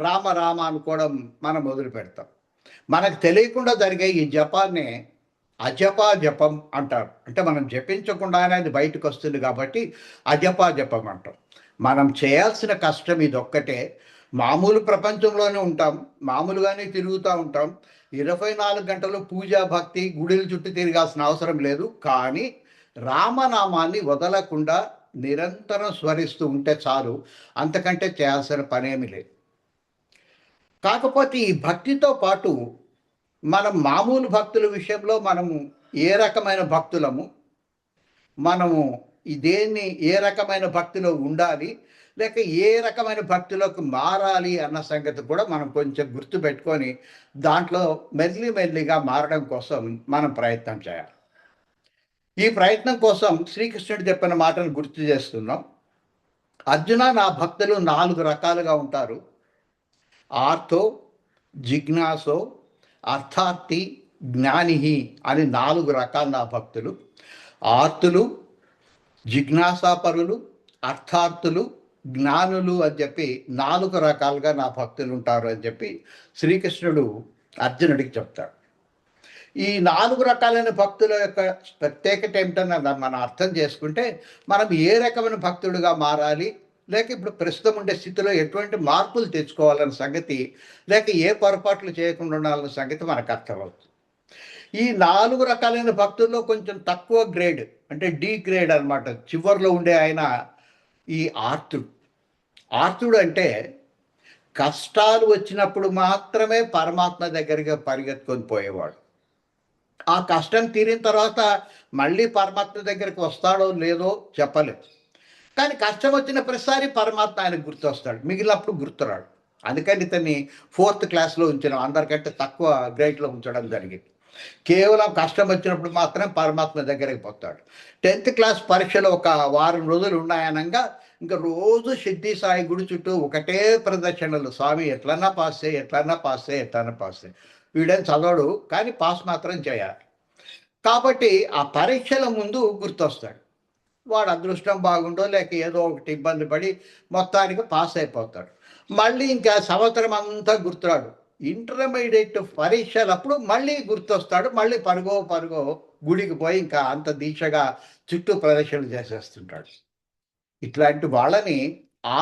Speaker 1: రామ రామ అనుకోవడం మనం మొదలు పెడతాం. మనకు తెలియకుండా జరిగే ఈ జపాన్ని అజపా జపం అంటారు. అంటే మనం జపించకుండానే అది బయటకు వస్తుంది కాబట్టి అజపా జపం అంటాం. మనం చేయాల్సిన కష్టం ఇదొక్కటే. మామూలు ప్రపంచంలోనే ఉంటాం. మామూలుగానే తిరుగుతూ ఉంటాం. 24 గంటలు పూజ, భక్తి, గుడుల చుట్టూ తిరగాల్సిన అవసరం లేదు. కానీ రామనామాన్ని వదలకుండా నిరంతరం స్మరిస్తూ ఉంటే చాలు. అంతకంటే చేయాల్సిన పనేమి లేదు. కాకపోతే ఈ భక్తితో పాటు మనం మామూలు భక్తుల విషయంలో మనము ఏ రకమైన భక్తులము, మనము దేన్ని ఏ రకమైన భక్తిలో ఉండాలి, లేక ఏ రకమైన భక్తిలోకి మారాలి అన్న సంగతి కూడా మనం కొంచెం గుర్తుపెట్టుకొని దాంట్లో మెల్లిమెల్లిగా మారడం కోసం మనం ప్రయత్నం చేయాలి. ఈ ప్రయత్నం కోసం శ్రీకృష్ణుడు చెప్పిన మాటను గుర్తు చేస్తున్నాం. అర్జున, నా భక్తులు 4 రకాలుగా ఉంటారు. ఆర్తో, జిజ్ఞాసో, అర్థార్థి, జ్ఞానిహి అని 4 రకాల నా భక్తులు. ఆర్తులు, జిజ్ఞాసాపరులు, అర్థార్థులు, జ్ఞానులు అని చెప్పి 4 రకాలుగా నా భక్తులు ఉంటారు అని చెప్పి శ్రీకృష్ణుడు అర్జునుడికి చెప్తాడు. ఈ 4 రకాలైన భక్తుల యొక్క ప్రత్యేకత ఏమిటని మనం అర్థం చేసుకుంటే మనం ఏ రకమైన భక్తుడిగా మారాలి, లేక ఇప్పుడు ప్రస్తుతం ఉండే స్థితిలో ఎటువంటి మార్పులు తెచ్చుకోవాలన్న సంగతి, లేక ఏ పొరపాట్లు చేయకుండా ఉండాలన్న సంగతి మనకు అర్థమవుతుంది. ఈ 4 రకాలైన భక్తుల్లో కొంచెం తక్కువ గ్రేడ్, అంటే డి గ్రేడ్ అనమాట, చివరిలో ఉండే ఆయన ఈ ఆర్తుడు. ఆర్తుడు అంటే కష్టాలు వచ్చినప్పుడు మాత్రమే పరమాత్మ దగ్గరికి పరిగెత్తుకొని పోయేవాడు. ఆ కష్టం తీరిన తర్వాత మళ్ళీ పరమాత్మ దగ్గరికి వస్తాడో లేదో చెప్పలేదు. కానీ కష్టం వచ్చిన ప్రతిసారి పరమాత్మ ఆయనకు గుర్తొస్తాడు, మిగిలినప్పుడు గుర్తురాడు. అందుకని ఇతన్ని 4th క్లాస్లో ఉంచడం, అందరికంటే తక్కువ గ్రేడ్లో ఉంచడం జరిగింది. కేవలం కష్టం వచ్చినప్పుడు మాత్రం పరమాత్మ దగ్గరికి పోతాడు. 10th క్లాస్ పరీక్షలు ఒక వారం రోజులు ఉన్నాయనగా ఇంకా రోజు సిద్ధి సాయి గుడి చుట్టూ ఒకటే ప్రదర్శనలు. స్వామి ఎట్లన్నా పాస్ చేయి, ఎట్లన్నా పాస్ చేయి, ఎట్లన్నా పాస్ చేయి. వీడేం చదవడు, కానీ పాస్ మాత్రం చేయాలి. కాబట్టి ఆ పరీక్షల ముందు గుర్తొస్తాడు. వాడు అదృష్టం బాగుండో లేక ఏదో ఒకటి ఇబ్బంది పడి మొత్తానికి పాస్ అయిపోతాడు. మళ్ళీ ఇంకా సంవత్సరం అంతా గుర్తురాడు. ఇంటర్మీడియట్ పరీక్షలప్పుడు మళ్ళీ గుర్తొస్తాడు. మళ్ళీ పరుగో గుడికి పోయి ఇంకా అంత దీక్షగా చుట్టూ ప్రదక్షిణలు చేసేస్తుంటాడు. ఇట్లాంటి వాళ్ళని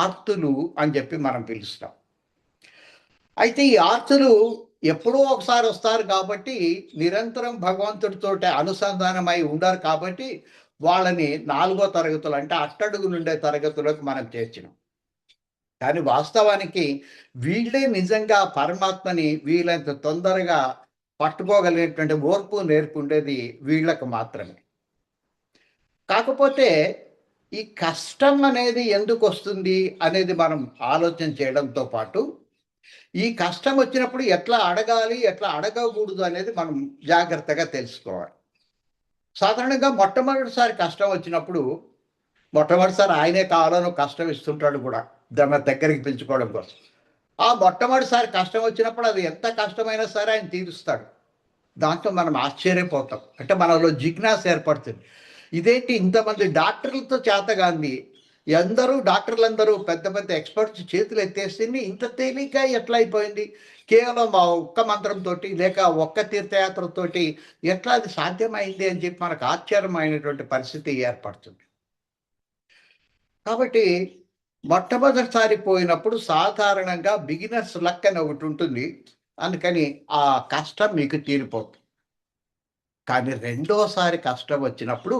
Speaker 1: ఆర్తులు అని చెప్పి మనం పిలుస్తాం. అయితే ఈ ఆర్తులు ఎప్పుడో ఒకసారి వస్తారు కాబట్టి నిరంతరం భగవంతుడితోటి అనుసంధానమై ఉండరు కాబట్టి వాళ్ళని 4వ తరగతులు, అంటే అట్టడుగు నుండే తరగతులకు మనం చేర్చినాం. కానీ వాస్తవానికి వీళ్ళే నిజంగా పరమాత్మని వీళ్ళంత తొందరగా పట్టుకోగలిగేటువంటి ఓర్పు నేర్పు ఉండేది వీళ్ళకు మాత్రమే. కాకపోతే ఈ కష్టం అనేది ఎందుకు వస్తుంది అనేది మనం ఆలోచన చేయడంతో పాటు ఈ కష్టం వచ్చినప్పుడు ఎట్లా అడగాలి, ఎట్లా అడగకూడదు అనేది మనం జాగ్రత్తగా తెలుసుకోవాలి. సాధారణంగా మొట్టమొదటిసారి కష్టం వచ్చినప్పుడు మొట్టమొదటిసారి ఆయనే కావాలని కష్టం ఇస్తుంటాడు కూడా, మన దగ్గరికి పిలుచుకోవడం కోసం. ఆ మొట్టమొదటిసారి కష్టం వచ్చినప్పుడు అది ఎంత కష్టమైనా సరే ఆయన తీరుస్తాడు. దాంతో మనం ఆశ్చర్యపోతాం. అంటే మనలో జిజ్ఞాస ఏర్పడుతుంది. ఇదేంటి ఇంతమంది డాక్టర్లతో చేతగాంది, డాక్టర్లందరూ పెద్ద పెద్ద ఎక్స్పర్ట్స్ చేతులు ఎత్తేసింది, ఇంత తేలిగ్గా ఎట్లా అయిపోయింది? కేవలం ఆ ఒక్క మంత్రంతో లేక ఒక్క తీర్థయాత్రతోటి ఎట్లా అది సాధ్యమైంది అని చెప్పి మనకు ఆశ్చర్యమైనటువంటి పరిస్థితి ఏర్పడుతుంది. కాబట్టి మొట్టమొదటిసారి పోయినప్పుడు సాధారణంగా బిగినర్స్ లక్ అని ఒకటి ఉంటుంది. అందుకని ఆ కష్టం మీకు తీరిపోతుంది. కానీ రెండోసారి కష్టం వచ్చినప్పుడు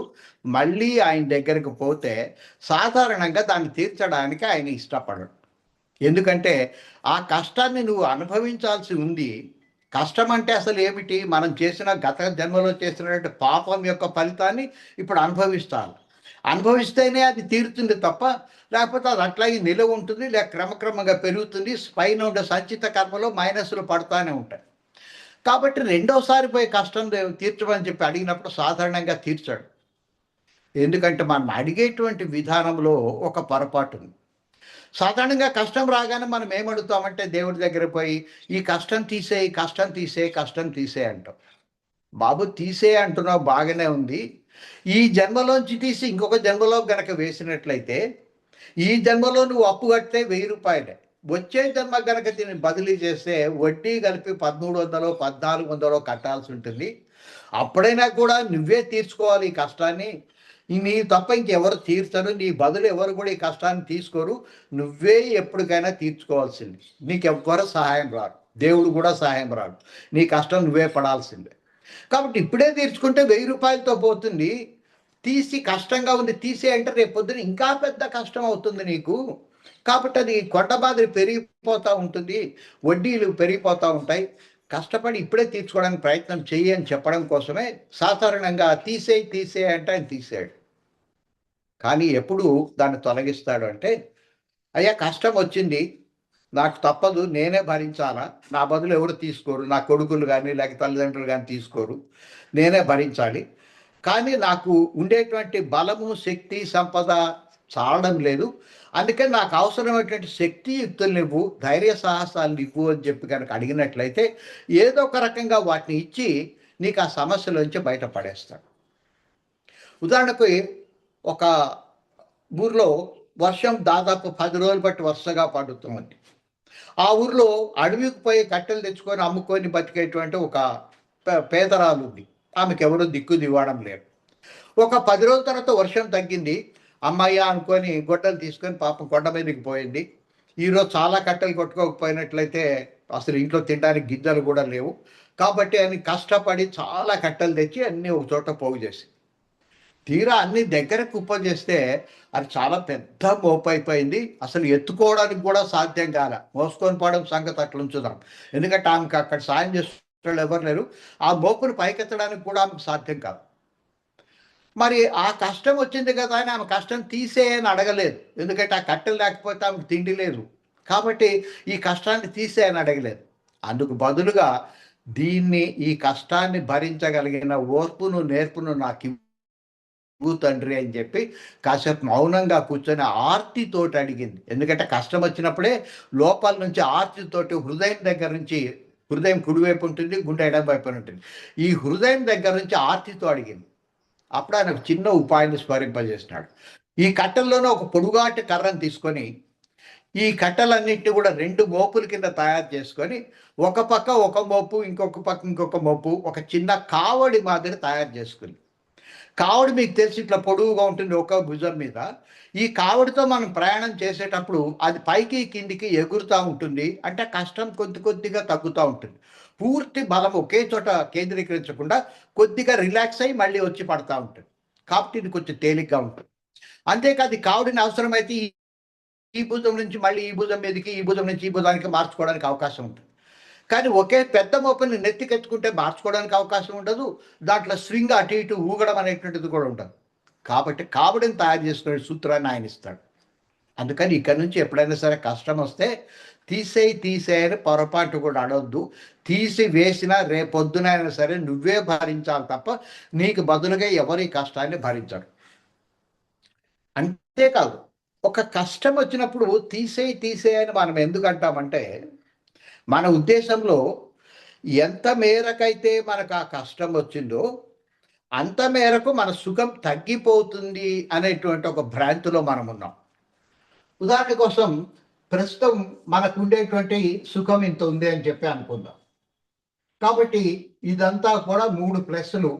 Speaker 1: మళ్ళీ ఆయన దగ్గరికి పోతే సాధారణంగా దాన్ని తీర్చడానికి ఆయన ఇష్టపడడు. ఎందుకంటే ఆ కష్టాన్ని నువ్వు అనుభవించాల్సి ఉంది. కష్టం అంటే అసలు ఏమిటి? మనం చేసిన గత జన్మలో చేసినటువంటి పాపం యొక్క ఫలితాన్ని ఇప్పుడు అనుభవిస్తాను. అనుభవిస్తేనే అది తీరుతుంది తప్ప, లేకపోతే అది అట్లాగే నిలువ ఉంటుంది, లేక క్రమక్రమంగా పెరుగుతుంది. పైన ఉండే సంచిత కర్మలో మైనస్లు పడతానే ఉంటాయి. కాబట్టి రెండోసారి పోయి కష్టం తీర్చమని చెప్పి అడిగినప్పుడు సాధారణంగా తీర్చాడు. ఎందుకంటే మనం అడిగేటువంటి విధానంలో ఒక పొరపాటు ఉంది. సాధారణంగా కష్టం రాగానే మనం ఏమడుగుతామంటే దేవుడి దగ్గర పోయి ఈ కష్టం తీసేయి, కష్టం తీసేయి, కష్టం తీసేయి అంటాం. బాబు తీసేయి అంటున్నావు బాగానే ఉంది. ఈ జన్మలోంచి తీసి ఇంకొక జన్మలో గనక వేసినట్లయితే ఈ జన్మలో నువ్వు అప్పు కడితే 1000 రూపాయలే. వచ్చే జన్మ గనక దీన్ని బదిలీ చేస్తే వడ్డీ కలిపి 1300 1400 కట్టాల్సి ఉంటుంది. అప్పుడైనా కూడా నువ్వే తీర్చుకోవాలి ఈ కష్టాన్ని. నీ తప్ప ఇంకెవరు తీర్చరు, నీ బదులు ఎవరు కూడా ఈ కష్టాన్ని తీసుకోరు. నువ్వే ఎప్పటికైనా తీర్చుకోవాల్సింది. నీకెవ్వరు సహాయం రారు, దేవుడు కూడా సహాయం రాడు. నీ కష్టం నువ్వే పడాల్సిందే. కాబట్టి ఇప్పుడే తీర్చుకుంటే 1000 రూపాయలతో పోతుంది. తీసి కష్టంగా ఉంది తీసేయంటే రేపు పొద్దున ఇంకా పెద్ద కష్టం అవుతుంది నీకు. కాబట్టి అది కొండ మాదిరి పెరిగిపోతూ ఉంటుంది, వడ్డీలు పెరిగిపోతూ ఉంటాయి. కష్టపడి ఇప్పుడే తీర్చుకోవడానికి ప్రయత్నం చెయ్యి అని చెప్పడం కోసమే సాధారణంగా తీసేయి అంటే ఆయన తీసాడు. కానీ ఎప్పుడు దాన్ని తొలగిస్తాడు అంటే, అయ్యా కష్టం వచ్చింది, నాకు తప్పదు, నేనే భరించాలా, నా బదులు ఎవరు తీసుకోరు, నా కొడుకులు కానీ లేక తల్లిదండ్రులు కానీ తీసుకోరు, నేనే భరించాలి. కానీ నాకు ఉండేటువంటి బలము, శక్తి, సంపద చాలడం లేదు. అందుకని నాకు అవసరమైనటువంటి శక్తియుక్తులు నువ్వు, ధైర్య సాహసాలు ఇవ్వు అని చెప్పి కనుక అడిగినట్లయితే ఏదో ఒక రకంగా వాటిని ఇచ్చి నీకు ఆ సమస్యలోంచి బయటపడేస్తాడు. ఉదాహరణకు ఒక ఊర్లో వర్షం దాదాపు 10 రోజులు బట్టి వరుసగా పడుతుంది. ఆ ఊర్లో అడవికి పోయి కట్టెలు తెచ్చుకొని అమ్ముకొని బతికేటువంటి ఒక పేదరాలు ఉంది. ఆమెకు ఎవరు దిక్కు దివ్వడం లేదు. ఒక 10 రోజుల తర్వాత వర్షం తగ్గింది. అమ్మయ్య అనుకొని గొడ్డలు తీసుకొని పాపం కొండ మీదకి పోయింది. ఈరోజు చాలా కట్టెలు కొట్టుకోకపోయినట్లయితే అసలు ఇంట్లో తినడానికి గిద్దలు కూడా లేవు. కాబట్టి అని కష్టపడి చాలా కట్టెలు తెచ్చి అన్నీ ఒక చోట పోగు చేసి, తీరా అన్ని దగ్గర కుప్ప చేస్తే అది చాలా పెద్ద మోపు అయిపోయింది. అసలు ఎత్తుకోవడానికి కూడా సాధ్యం కాల. మోసుకొని పోవడం సంగతి అట్లా ఉంచుదాం, ఎందుకంటే ఆమెకు అక్కడ సాయం చేసే ఎవరు లేరు. ఆ మోపును పైకెత్తడానికి కూడా ఆమెకు సాధ్యం కాదు. మరి ఆ కష్టం వచ్చింది కదా అని ఆమె కష్టం తీసేయని అడగలేదు, ఎందుకంటే ఆ కట్టెలు లేకపోతే ఆమెకు తిండి లేదు. కాబట్టి ఈ కష్టాన్ని తీసేయని అడగలేదు. అందుకు బదులుగా ఈ కష్టాన్ని భరించగలిగిన ఓర్పును, నేర్పును నాకు తండ్రి అని చెప్పి కాసేపు మౌనంగా కూర్చొని ఆర్తితోటి అడిగింది. ఎందుకంటే కష్టం వచ్చినప్పుడే లోపల నుంచి ఆర్తితోటి, హృదయం దగ్గర నుంచి, హృదయం కుడివైపు ఉంటుంది, గుండె ఎడం వైపు ఉంటుంది, ఈ హృదయం దగ్గర నుంచి ఆర్తితో అడిగింది. అప్పుడు ఆయన చిన్న ఉపాయాన్ని స్మరింపజేసినాడు. ఈ కట్టెల్లోనే ఒక పొడుగాటి కర్రను తీసుకొని ఈ కట్టెలన్నింటినీ కూడా 2 మోపుల కింద తయారు చేసుకొని, ఒక పక్క ఒక మోపు, ఇంకొక పక్క ఇంకొక మోపు, ఒక చిన్న కావడి మాదిరి తయారు చేసుకుంది. కావడి మీకు తెలిసి ఇట్లా పొడవుగా ఉంటుంది ఒక భుజం మీద. ఈ కావడితో మనం ప్రయాణం చేసేటప్పుడు అది పైకి కిందికి ఎగురుతూ ఉంటుంది. అంటే కష్టం కొద్ది కొద్దిగా తగ్గుతూ ఉంటుంది. పూర్తి బలం ఒకే చోట కేంద్రీకరించకుండా కొద్దిగా రిలాక్స్ అయ్యి మళ్ళీ వచ్చి పడతా ఉంటుంది. కాబట్టి ఇది కొంచెం తేలిగ్గా ఉంటుంది. అంతేకాదు కావడిని అవసరమైతే ఈ భుజం నుంచి మళ్ళీ ఈ భుజం మీదకి, ఈ భుజం నుంచి ఈ భుజానికి మార్చుకోవడానికి అవకాశం ఉంటుంది. కానీ ఒకే పెద్ద మోపుని నెత్తికెత్తుకుంటే మార్చుకోవడానికి అవకాశం ఉండదు. దాంట్లో స్వింగ్ అటు ఇటు ఊగడం అనేటువంటిది కూడా ఉండదు. కాబట్టి కావడిని తయారు చేసుకునే సూత్రాన్ని ఆయన ఇస్తాడు. అందుకని ఇక్కడ నుంచి ఎప్పుడైనా సరే కష్టం వస్తే తీసేయని పొరపాటు కూడా అడవద్దు. తీసి వేసినా రేపొద్దునైనా సరే నువ్వే భరించాలి తప్ప నీకు బదులుగా ఎవరి కష్టాన్ని భరించడు. అంతేకాదు, ఒక కష్టం వచ్చినప్పుడు తీసేయని మనం ఎందుకు అంటామంటే, మన ఉద్దేశంలో ఎంత మేరకైతే మనకు ఆ కష్టం వచ్చిందో అంత మేరకు మన సుఖం తగ్గిపోతుంది అనేటువంటి ఒక భ్రాంతిలో మనం ఉన్నాం. ఉదాహరణ కోసం ప్రస్తుతం మనకు ఉండేటువంటి సుఖం ఇంత ఉంది అని చెప్పి అనుకుందాం. కాబట్టి ఇదంతా కూడా 3 ప్లస్లు,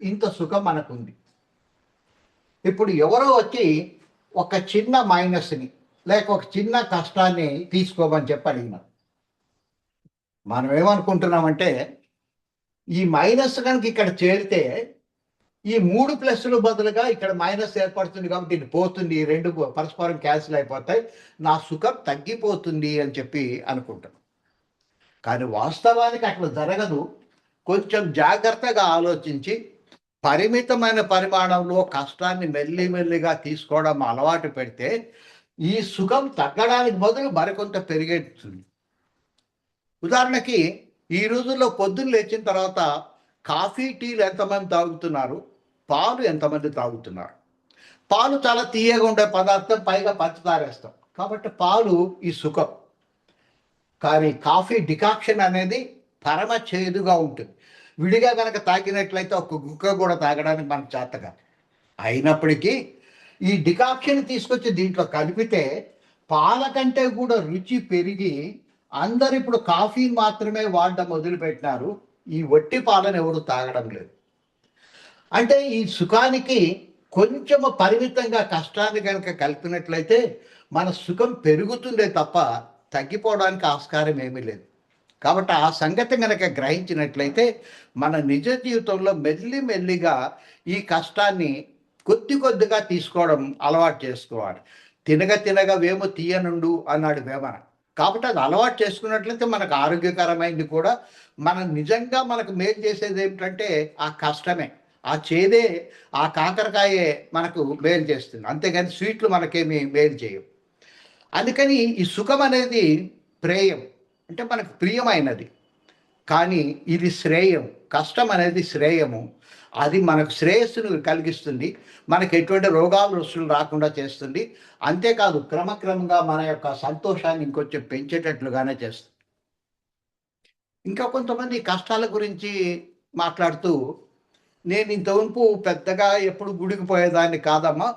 Speaker 1: ఇంత సుఖం మనకుంది. ఇప్పుడు ఎవరో వచ్చి ఒక చిన్న మైనస్ని లేక ఒక చిన్న కష్టాన్ని తీసుకోమని చెప్పి అడిగినాం. మనం ఏమనుకుంటున్నామంటే ఈ మైనస్ కనుక ఇక్కడ చేరితే ఈ 3 ప్లస్లు బదులుగా ఇక్కడ మైనస్ ఏర్పడుతుంది కాబట్టి ఇది పోతుంది, 2 పరస్పరం క్యాన్సిల్ అయిపోతాయి, నా సుఖం తగ్గిపోతుంది అని చెప్పి అనుకుంటాం. కానీ వాస్తవానికి అట్లా జరగదు. కొంచెం జాగ్రత్తగా ఆలోచించి పరిమితమైన పరిమాణంలో కష్టాన్ని మెల్లిమెల్లిగా తీసుకోవడం అలవాటు పెడితే ఈ సుఖం తగ్గడానికి బదులు మరికొంత పెరిగేస్తుంది. ఉదాహరణకి ఈ రోజుల్లో పొద్దున్న లేచిన తర్వాత కాఫీ, టీలు ఎంతమంది తాగుతున్నారు, పాలు ఎంతమంది తాగుతున్నారు? పాలు చాలా తీయగా ఉండే పదార్థం, పైగా పంచదారేస్తాం కాబట్టి పాలు ఈ సుఖం. కానీ కాఫీ డికాక్షన్ అనేది పరమ చేదుగా ఉంటుంది. విడిగా కనుక తాగినట్లయితే ఒక గుక్క కూడా తాగడానికి మనకు చేత కాదు. అయినప్పటికీ ఈ డికాక్షన్ తీసుకొచ్చి దీంట్లో కలిపితే పాల కంటే కూడా రుచి పెరిగి అందరు ఇప్పుడు కాఫీ మాత్రమే వాడడం మొదలుపెట్టినారు. ఈ వట్టి పాలను ఎవరు తాగడం లేదు. అంటే ఈ సుఖానికి కొంచెము పరిమితంగా కష్టాన్ని కనుక కలిపినట్లయితే మన సుఖం పెరుగుతుందే తప్ప తగ్గిపోవడానికి ఆస్కారం ఏమీ లేదు. కాబట్టి ఆ సంగతి గనక గ్రహించినట్లయితే మన నిజ జీవితంలో మెల్లి మెల్లిగా ఈ కష్టాన్ని కొద్ది కొద్దిగా తీసుకోవడం అలవాటు చేసుకోవాలి. తినగ తినగ వేము తీయనుండు అన్నాడు వేమన. కాబట్టి అది అలవాటు చేసుకున్నట్లయితే మనకు ఆరోగ్యకరమైంది కూడా. మనం నిజంగా మనకు మేలు చేసేది ఏమిటంటే ఆ కష్టమే, ఆ చేదే, ఆ కాకరకాయే మనకు మేలు చేస్తుంది. అంతేగాని స్వీట్లు మనకేమి మేలు చేయవు. అందుకని ఈ సుఖం అనేది ప్రేయం, అంటే మనకు ప్రియమైనది. కానీ ఇది శ్రేయం. కష్టం అనేది శ్రేయము. అది మనకు శ్రేయస్సును కలిగిస్తుంది. మనకు ఎటువంటి రోగాలు రుసులు రాకుండా చేస్తుంది. అంతేకాదు క్రమక్రమంగా మన యొక్క సంతోషాన్ని ఇంకొంచెం పెంచేటట్లుగానే చేస్తుంది. ఇంకా కొంతమంది కష్టాల గురించి మాట్లాడుతూ, నేను ఇంతవరకు పెద్దగా ఎప్పుడు గుడికి పోయేదాన్ని కాదమ్మా.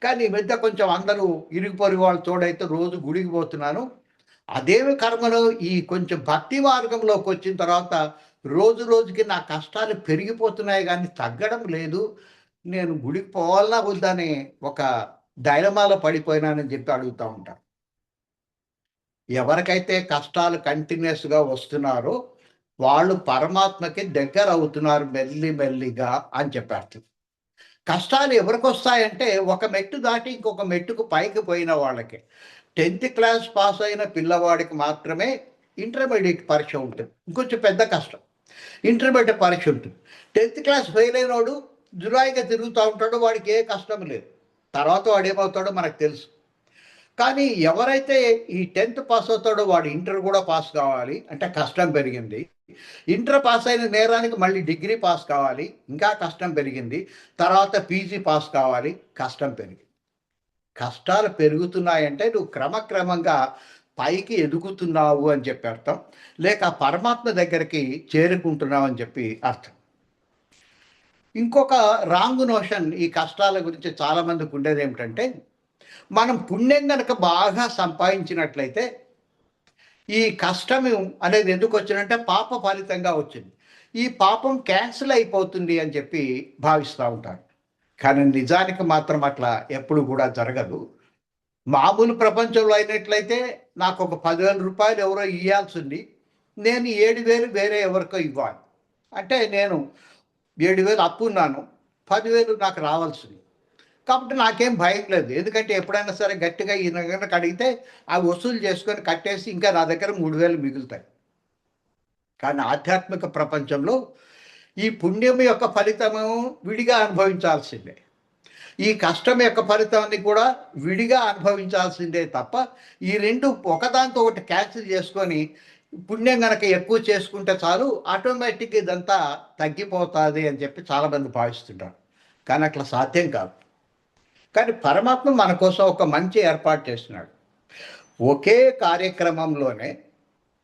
Speaker 1: కానీ ఈ మధ్య కొంచెం అందరూ ఇరుగు పొరుగు వాళ్ళ తోడైతే రోజు గుడికి పోతున్నాను. అదేమి కర్మలో ఈ కొంచెం భక్తి మార్గంలోకి వచ్చిన తర్వాత రోజు రోజుకి నా కష్టాలు పెరిగిపోతున్నాయి కానీ తగ్గడం లేదు. నేను గుడికి పోవాలనా వద్దని ఒక డైలమాలో పడిపోయినానని చెప్పి అడుగుతూ ఉంటాను. ఎవరికైతే కష్టాలు కంటిన్యూస్‌గా వస్తున్నారో వాళ్ళు పరమాత్మకి దగ్గర అవుతున్నారు మెల్లి మెల్లిగా అని చెప్పారు. కష్టాలు ఎవరికొస్తాయంటే ఒక మెట్టు దాటి ఇంకొక మెట్టుకు పైకి పోయిన వాళ్ళకి. 10th క్లాస్ పాస్ అయిన పిల్లవాడికి మాత్రమే ఇంటర్మీడియేట్ పరీక్ష ఉంటుంది. ఇంకొంచెం పెద్ద కష్టం. ఇంటర్మీడియేట్ పరీక్ష ఉంటుంది. 10th క్లాస్ ఫెయిల్ అయినోడు జులాయిగా తిరుగుతూ ఉంటాడు. వాడికి ఏ కష్టం లేదు. తర్వాత వాడేమవుతాడో మనకు తెలుసు. కానీ ఎవరైతే ఈ 10th పాస్ అవుతాడో వాడు ఇంటర్ కూడా పాస్ కావాలి. అంటే కష్టం పెరిగింది. ఇంటర్ పాస్ అయిన నేరానికి మళ్ళీ డిగ్రీ పాస్ కావాలి. ఇంకా కష్టం పెరిగింది. తర్వాత పీజీ పాస్ కావాలి. కష్టం పెరిగింది. కష్టాలు పెరుగుతున్నాయంటే నువ్వు క్రమక్రమంగా పైకి ఎదుగుతున్నావు అని చెప్పి అర్థం. లేక పరమాత్మ దగ్గరికి చేరుకుంటున్నావు అని చెప్పి అర్థం. ఇంకొక రాంగ్ నోషన్ ఈ కష్టాల గురించి చాలా మందికి ఉండేది ఏమిటంటే, మనం పుణ్యం కనుక బాగా సంపాదించినట్లయితే ఈ కష్టం అనేది ఎందుకు వచ్చిందంటే పాప ఫలితంగా వచ్చింది. ఈ పాపం క్యాన్సిల్ అయిపోతుంది అని చెప్పి భావిస్తూ ఉంటారు. కానీ నిజానికి మాత్రం అట్లా ఎప్పుడు కూడా జరగదు. మామూలు ప్రపంచంలో అయినట్లయితే నాకు ఒక 10,000 రూపాయలు ఎవరో ఇయ్యాల్సింది. నేను 7,000 వేరే ఎవరికో ఇవ్వాలి. అంటే నేను 7,000 అప్పున్నాను. 10,000 నాకు రావాల్సింది. కాబట్టి నాకేం భయం లేదు. ఎందుకంటే ఎప్పుడైనా సరే గట్టిగా ఈయన గనక అడిగితే అవి వసూలు చేసుకొని కట్టేసి ఇంకా నా దగ్గర 3,000 మిగులుతాయి. కానీ ఆధ్యాత్మిక ప్రపంచంలో ఈ పుణ్యం యొక్క ఫలితము విడిగా అనుభవించాల్సిందే. ఈ కష్టం యొక్క ఫలితాన్ని కూడా విడిగా అనుభవించాల్సిందే తప్ప ఈ రెండు ఒకదాంతో ఒకటి క్యాన్సిల్ చేసుకొని పుణ్యం గనక ఎక్కువ చేసుకుంటే చాలు ఆటోమేటిక్గా ఇదంతా తగ్గిపోతుంది అని చెప్పి చాలామంది భావిస్తుంటారు. కానీ అట్లా సాధ్యం కాదు. కానీ పరమాత్మ మన కోసం ఒక మంచి ఏర్పాటు చేస్తున్నాడు. ఒకే కార్యక్రమంలోనే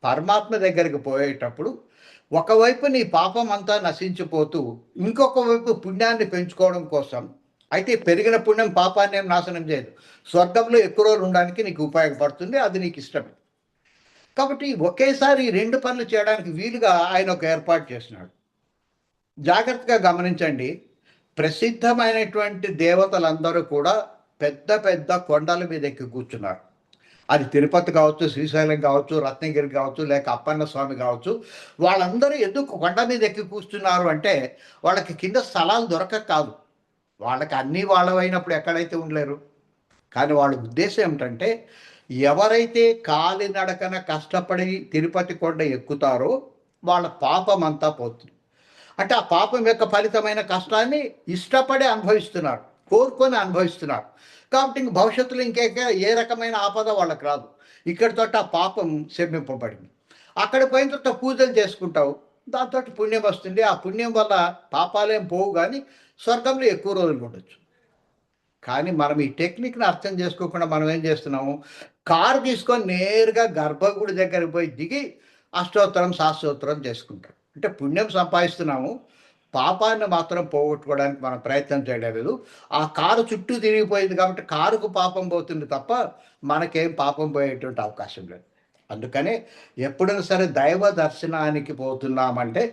Speaker 1: పరమాత్మ దగ్గరికి పోయేటప్పుడు ఒకవైపు నీ పాపం అంతా నశించిపోతూ ఇంకొక వైపు పుణ్యాన్ని పెంచుకోవడం కోసం, అయితే పెరిగిన పుణ్యం పాపాన్ని ఏం నాశనం చేయదు. స్వర్గంలో ఎక్కువ రోజులు ఉండడానికి నీకు ఉపయోగపడుతుంది. అది నీకు ఇష్టమే. కాబట్టి ఒకేసారి ఈ రెండు పనులు చేయడానికి వీలుగా ఆయన ఒక ఏర్పాటు చేసినాడు. జాగ్రత్తగా గమనించండి. ప్రసిద్ధమైనటువంటి దేవతలందరూ కూడా పెద్ద పెద్ద కొండల మీద ఎక్కి కూర్చున్నారు. అది తిరుపతి కావచ్చు, శ్రీశైలం కావచ్చు, రత్నగిరి కావచ్చు, లేక అప్పన్న స్వామి కావచ్చు. వాళ్ళందరూ ఎందుకు కొండ మీద ఎక్కి కూర్చున్నారు అంటే వాళ్ళకి కింద స్థలాలు దొరకక కాదు. వాళ్ళకి అన్నీ వాళ్ళవైనప్పుడు ఎక్కడైతే ఉండలేరు. కానీ వాళ్ళ ఉద్దేశం ఏమిటంటే ఎవరైతే కాలినడకన కష్టపడి తిరుపతి కొండ ఎక్కుతారో వాళ్ళ పాపం అంతా పోతుంది. అంటే ఆ పాపం యొక్క ఫలితమైన కష్టాన్ని ఇష్టపడి అనుభవిస్తున్నారు, కోరుకొని అనుభవిస్తున్నారు. కాబట్టి ఇంక భవిష్యత్తులో ఏ రకమైన ఆపద వాళ్ళకి రాదు. ఇక్కడితో ఆ పాపం శమింపబడింది. అక్కడ పోయిన తర్వాత పూజలు చేసుకుంటావు, దాంతో పుణ్యం వస్తుంది. ఆ పుణ్యం వల్ల పాపాలేం పోవు, కానీ స్వర్గంలో ఎక్కువ రోజులు ఉండొచ్చు. కానీ మనం ఈ టెక్నిక్ని అర్థం చేసుకోకుండా మనం ఏం చేస్తున్నాము, కారు తీసుకొని నేరుగా గర్భగుడి దగ్గరికి పోయి దిగి అష్టోత్తరం శాస్త్రోత్తరం చేసుకుంటాం. అంటే పుణ్యం సంపాదిస్తున్నాము, పాపాన్ని మాత్రం పోగొట్టుకోవడానికి మనం ప్రయత్నం చేయడం లేదు. ఆ కారు చుట్టూ తిరిగిపోయింది కాబట్టి కారుకు పాపం పోతుంది తప్ప మనకేం పాపం పోయేటువంటి అవకాశం లేదు. అందుకనే ఎప్పుడైనా సరే దైవ దర్శనానికి పోతున్నామంటే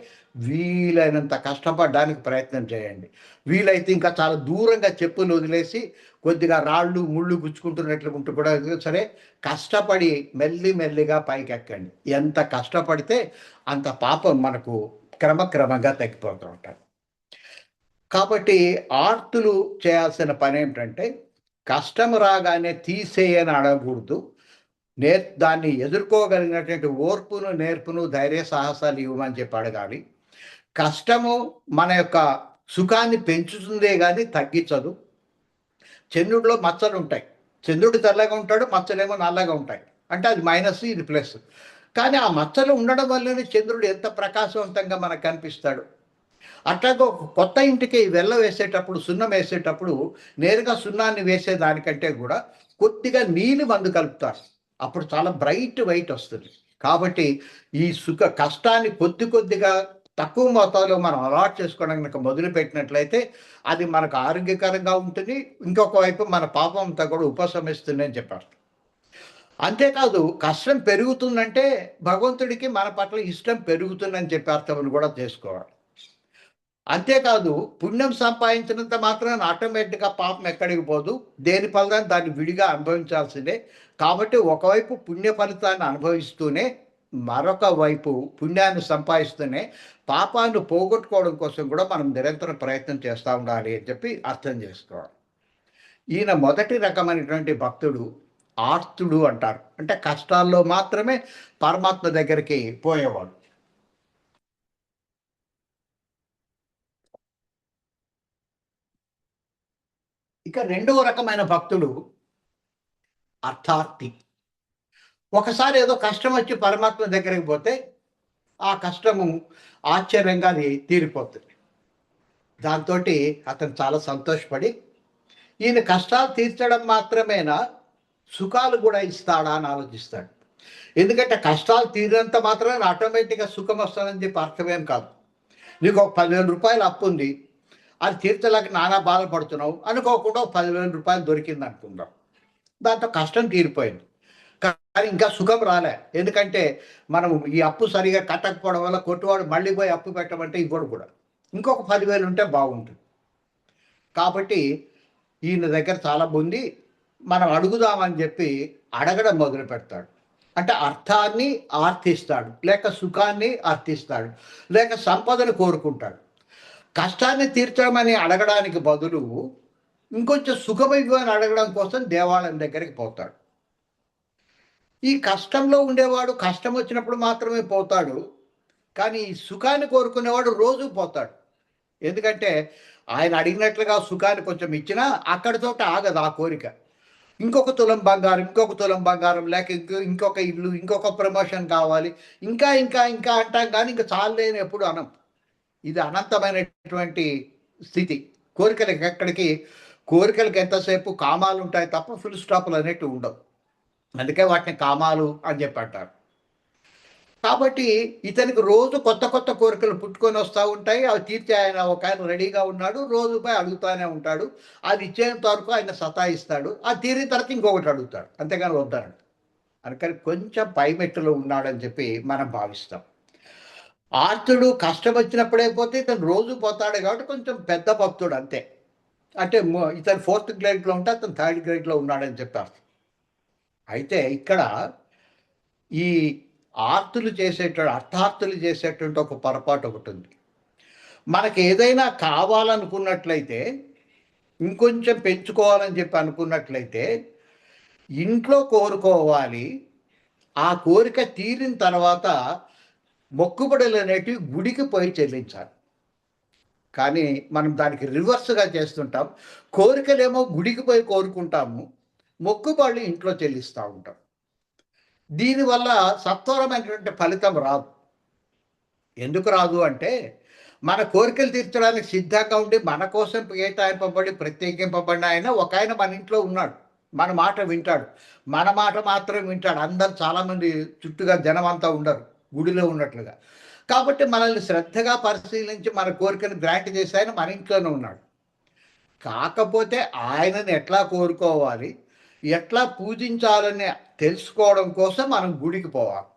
Speaker 1: వీలైనంత కష్టపడడానికి ప్రయత్నం చేయండి. వీలైతే ఇంకా చాలా దూరంగా చెప్పులు వదిలేసి కొద్దిగా రాళ్ళు, ముళ్ళు గుచ్చుకుంటున్నట్లు ఉంటూ కూడా సరే కష్టపడి మెల్లిగా పైకెక్కండి. ఎంత కష్టపడితే అంత పాపం మనకు క్రమక్రమంగా తగ్గిపోతూ ఉంటారు. కాబట్టి ఆర్తులు చేయాల్సిన పనేంటంటే కష్టం రాగానే తీసేయని అడగకూడదు. దాన్ని ఎదుర్కోగలిగినటువంటి ఓర్పును, నేర్పును, ధైర్య సాహసాలు ఇవ్వమని చెప్పి అడగాలి. కష్టము మన యొక్క సుఖాన్ని పెంచుతుందే గాని తగ్గించదు. చంద్రుడిలో మచ్చలుంటాయి. చంద్రుడు తెల్లగా ఉంటాడు, మచ్చలేమో నల్లగా ఉంటాయి. అంటే అది మైనస్, ఇది ప్లస్. కానీ ఆ మచ్చలు ఉండడం వల్లనే చంద్రుడు ఎంత ప్రకాశవంతంగా మనకు కనిపిస్తాడు. అట్లాగే ఒక కొత్త ఇంటికి వెల్ల వేసేటప్పుడు, సున్నం వేసేటప్పుడు నేరుగా సున్నాన్ని వేసేదానికంటే కూడా కొద్దిగా నీలి మందు కలుపుతారు. అప్పుడు చాలా బ్రైట్ వైట్ వస్తుంది. కాబట్టి ఈ కష్టాన్ని కొద్దిగా తక్కువ మొత్తంలో మనం అలవాటు చేసుకోవడం గనక మొదలుపెట్టినట్లయితే అది మనకు ఆరోగ్యకరంగా ఉంటుంది. ఇంకొక వైపు మన పాపం అంతా కూడా ఉపశమిస్తుంది అని చెప్పారు. అంతేకాదు కష్టం పెరుగుతుందంటే భగవంతుడికి మన పట్ల ఇష్టం పెరుగుతుందని చెప్పే అర్థం కూడా చేసుకోవాలి. అంతేకాదు పుణ్యం సంపాదించినంత మాత్రాన ఆటోమేటిక్‌గా పాపం ఎక్కడికి పోదు. దేని ఫలితాన్ని దాన్ని విడిగా అనుభవించాల్సిందే. కాబట్టి ఒకవైపు పుణ్య ఫలితాన్ని అనుభవిస్తూనే, మరొక వైపు పుణ్యాన్ని సంపాదిస్తూనే, పాపాన్ని పోగొట్టుకోవడం కోసం కూడా మనం నిరంతరం ప్రయత్నం చేస్తా ఉండాలి అని చెప్పి అర్థం చేసుకోవాలి. ఈయన మొదటి రకమైనటువంటి భక్తుడు ఆర్తుడు అంటారు. అంటే కష్టాల్లో మాత్రమే పరమాత్మ దగ్గరికి పోయేవాడు. ఇక రెండవ రకమైన భక్తుడు అర్థార్థి. ఒకసారి ఏదో కష్టం వచ్చి పరమాత్మ దగ్గరికి పోతే ఆ కష్టము ఆశ్చర్యంగా అది తీరిపోతుంది. దాంతోటి అతను చాలా సంతోషపడి ఈయన కష్టాలు తీర్చడం మాత్రమేనా సుఖాలు కూడా ఇస్తాడా అని ఆలోచిస్తాడు. ఎందుకంటే కష్టాలు తీరినంత మాత్రమే ఆటోమేటిక్‌గా సుఖం వస్తుందని చెప్పి అర్థమేం కాదు. నీకు ఒక 10,000 అప్పు ఉంది. అది తీర్చలేక నానా బాధపడుతున్నావు. అనుకోకుండా ఒక 10,000 దొరికిందనుకుందాం. దాంతో కష్టం తీరిపోయింది. కానీ ఇంకా సుఖం రాలే. ఎందుకంటే మనం ఈ అప్పు సరిగ్గా కట్టకపోవడం వల్ల కొట్టువాడు మళ్ళీ పోయి అప్పు పెట్టమంటే ఇవ్వడు కూడా. ఇంకొక 10,000 ఉంటే బాగుంటుంది. కాబట్టి ఈయన దగ్గర చాలా ఉంది. మనం అడుగుదామని చెప్పి అడగడం మొదలుపెడతాడు. అంటే అర్థాన్ని ఆర్థిస్తాడు. లేక సుఖాన్ని అర్థిస్తాడు. లేక సంపదను కోరుకుంటాడు. కష్టాన్ని తీర్చమని అడగడానికి బదులు ఇంకొంచెం సుఖం ఇవ్వు అని అడగడం కోసం దేవాలయం దగ్గరికి పోతాడు. ఈ కష్టంలో ఉండేవాడు కష్టం వచ్చినప్పుడు మాత్రమే పోతాడు. కానీ ఈ సుఖాన్ని కోరుకునేవాడు రోజూ పోతాడు. ఎందుకంటే ఆయన అడిగినట్లుగా సుఖాన్ని కొంచెం ఇచ్చినా అక్కడితోటి ఆగదు ఆ కోరిక. ఇంకొక తులం బంగారం, ఇంకొక తులం బంగారం లేక ఇంకొక ఇల్లు, ఇంకొక ప్రమోషన్ కావాలి. ఇంకా అంటాం కానీ ఇంక చాలులే అని ఎప్పుడు అనం. ఇది అనంతమైనటువంటి స్థితి. కోరికలకి ఎంతసేపు కామాలు ఉంటాయి తప్ప ఫుల్ స్టాపులు అనేటివి ఉండవు. అందుకే వాటిని కామాలు అని చెప్పి అంటారు. కాబట్టి ఇతనికి రోజు కొత్త కోరికలు పుట్టుకొని వస్తూ ఉంటాయి. అవి తీర్చే ఆయన రెడీగా ఉన్నాడు. రోజు పోయి అడుగుతానే ఉంటాడు. అది ఇచ్చేంత వరకు ఆయన సతాయిస్తాడు. అది తీరిన తర్వాత ఇంకొకటి అడుగుతాడు. అంతేగాని వద్దనడు. అందుకని కొంచెం పైమెట్టులో ఉన్నాడని చెప్పి మనం భావిస్తాం. ఆర్తుడు కష్టం వచ్చినప్పుడే పోతే ఇతను రోజు పోతాడు కాబట్టి కొంచెం పెద్ద భక్తుడు అంతే. అంటే ఇతను 4th గ్రేడ్‌లో ఉంటే అతను 3rd గ్రేడ్‌లో ఉన్నాడని చెప్పారు. అయితే ఇక్కడ ఈ అర్థార్తులు చేసేటువంటి ఒక పొరపాటు ఒకటుంది. మనకి ఏదైనా కావాలనుకున్నట్లయితే, ఇంకొంచెం పెంచుకోవాలని చెప్పి అనుకున్నట్లయితే, ఇంట్లో కోరుకోవాలి. ఆ కోరిక తీరిన తర్వాత మొక్కుబడులనేటివి గుడికి పోయి చెల్లించాలి. కానీ మనం దానికి రివర్స్‌గా చేస్తుంటాం. కోరికలేమో గుడికి పోయి కోరుకుంటాము. మొక్కుబడులు ఇంట్లో చెల్లిస్తా ఉంటాం. దీనివల్ల సత్వరమైనటువంటి ఫలితం రాదు. ఎందుకు రాదు అంటే, మన కోరికలు తీర్చడానికి సిద్ధంగా ఉండి, మన కోసం కేటాయింపబడి, ప్రత్యేకింపబడిన ఒకాయన మన ఇంట్లో ఉన్నాడు. మన మాట వింటాడు. మన మాట మాత్రం వింటాడు. అందరూ చాలామంది చుట్టూగా జనమంతా ఉండరు. గుడిలో ఉన్నట్లుగా. కాబట్టి మనల్ని శ్రద్ధగా పరిశీలించి మన కోరికను గ్రాంట్ చేసే ఆయన మన ఇంట్లోనే ఉన్నాడు. కాకపోతే ఆయనని ఎట్లా కోరుకోవాలి? ఎట్లా పూజించాలని తెలుసుకోవడం కోసం మనం గుడికి పోవాలి.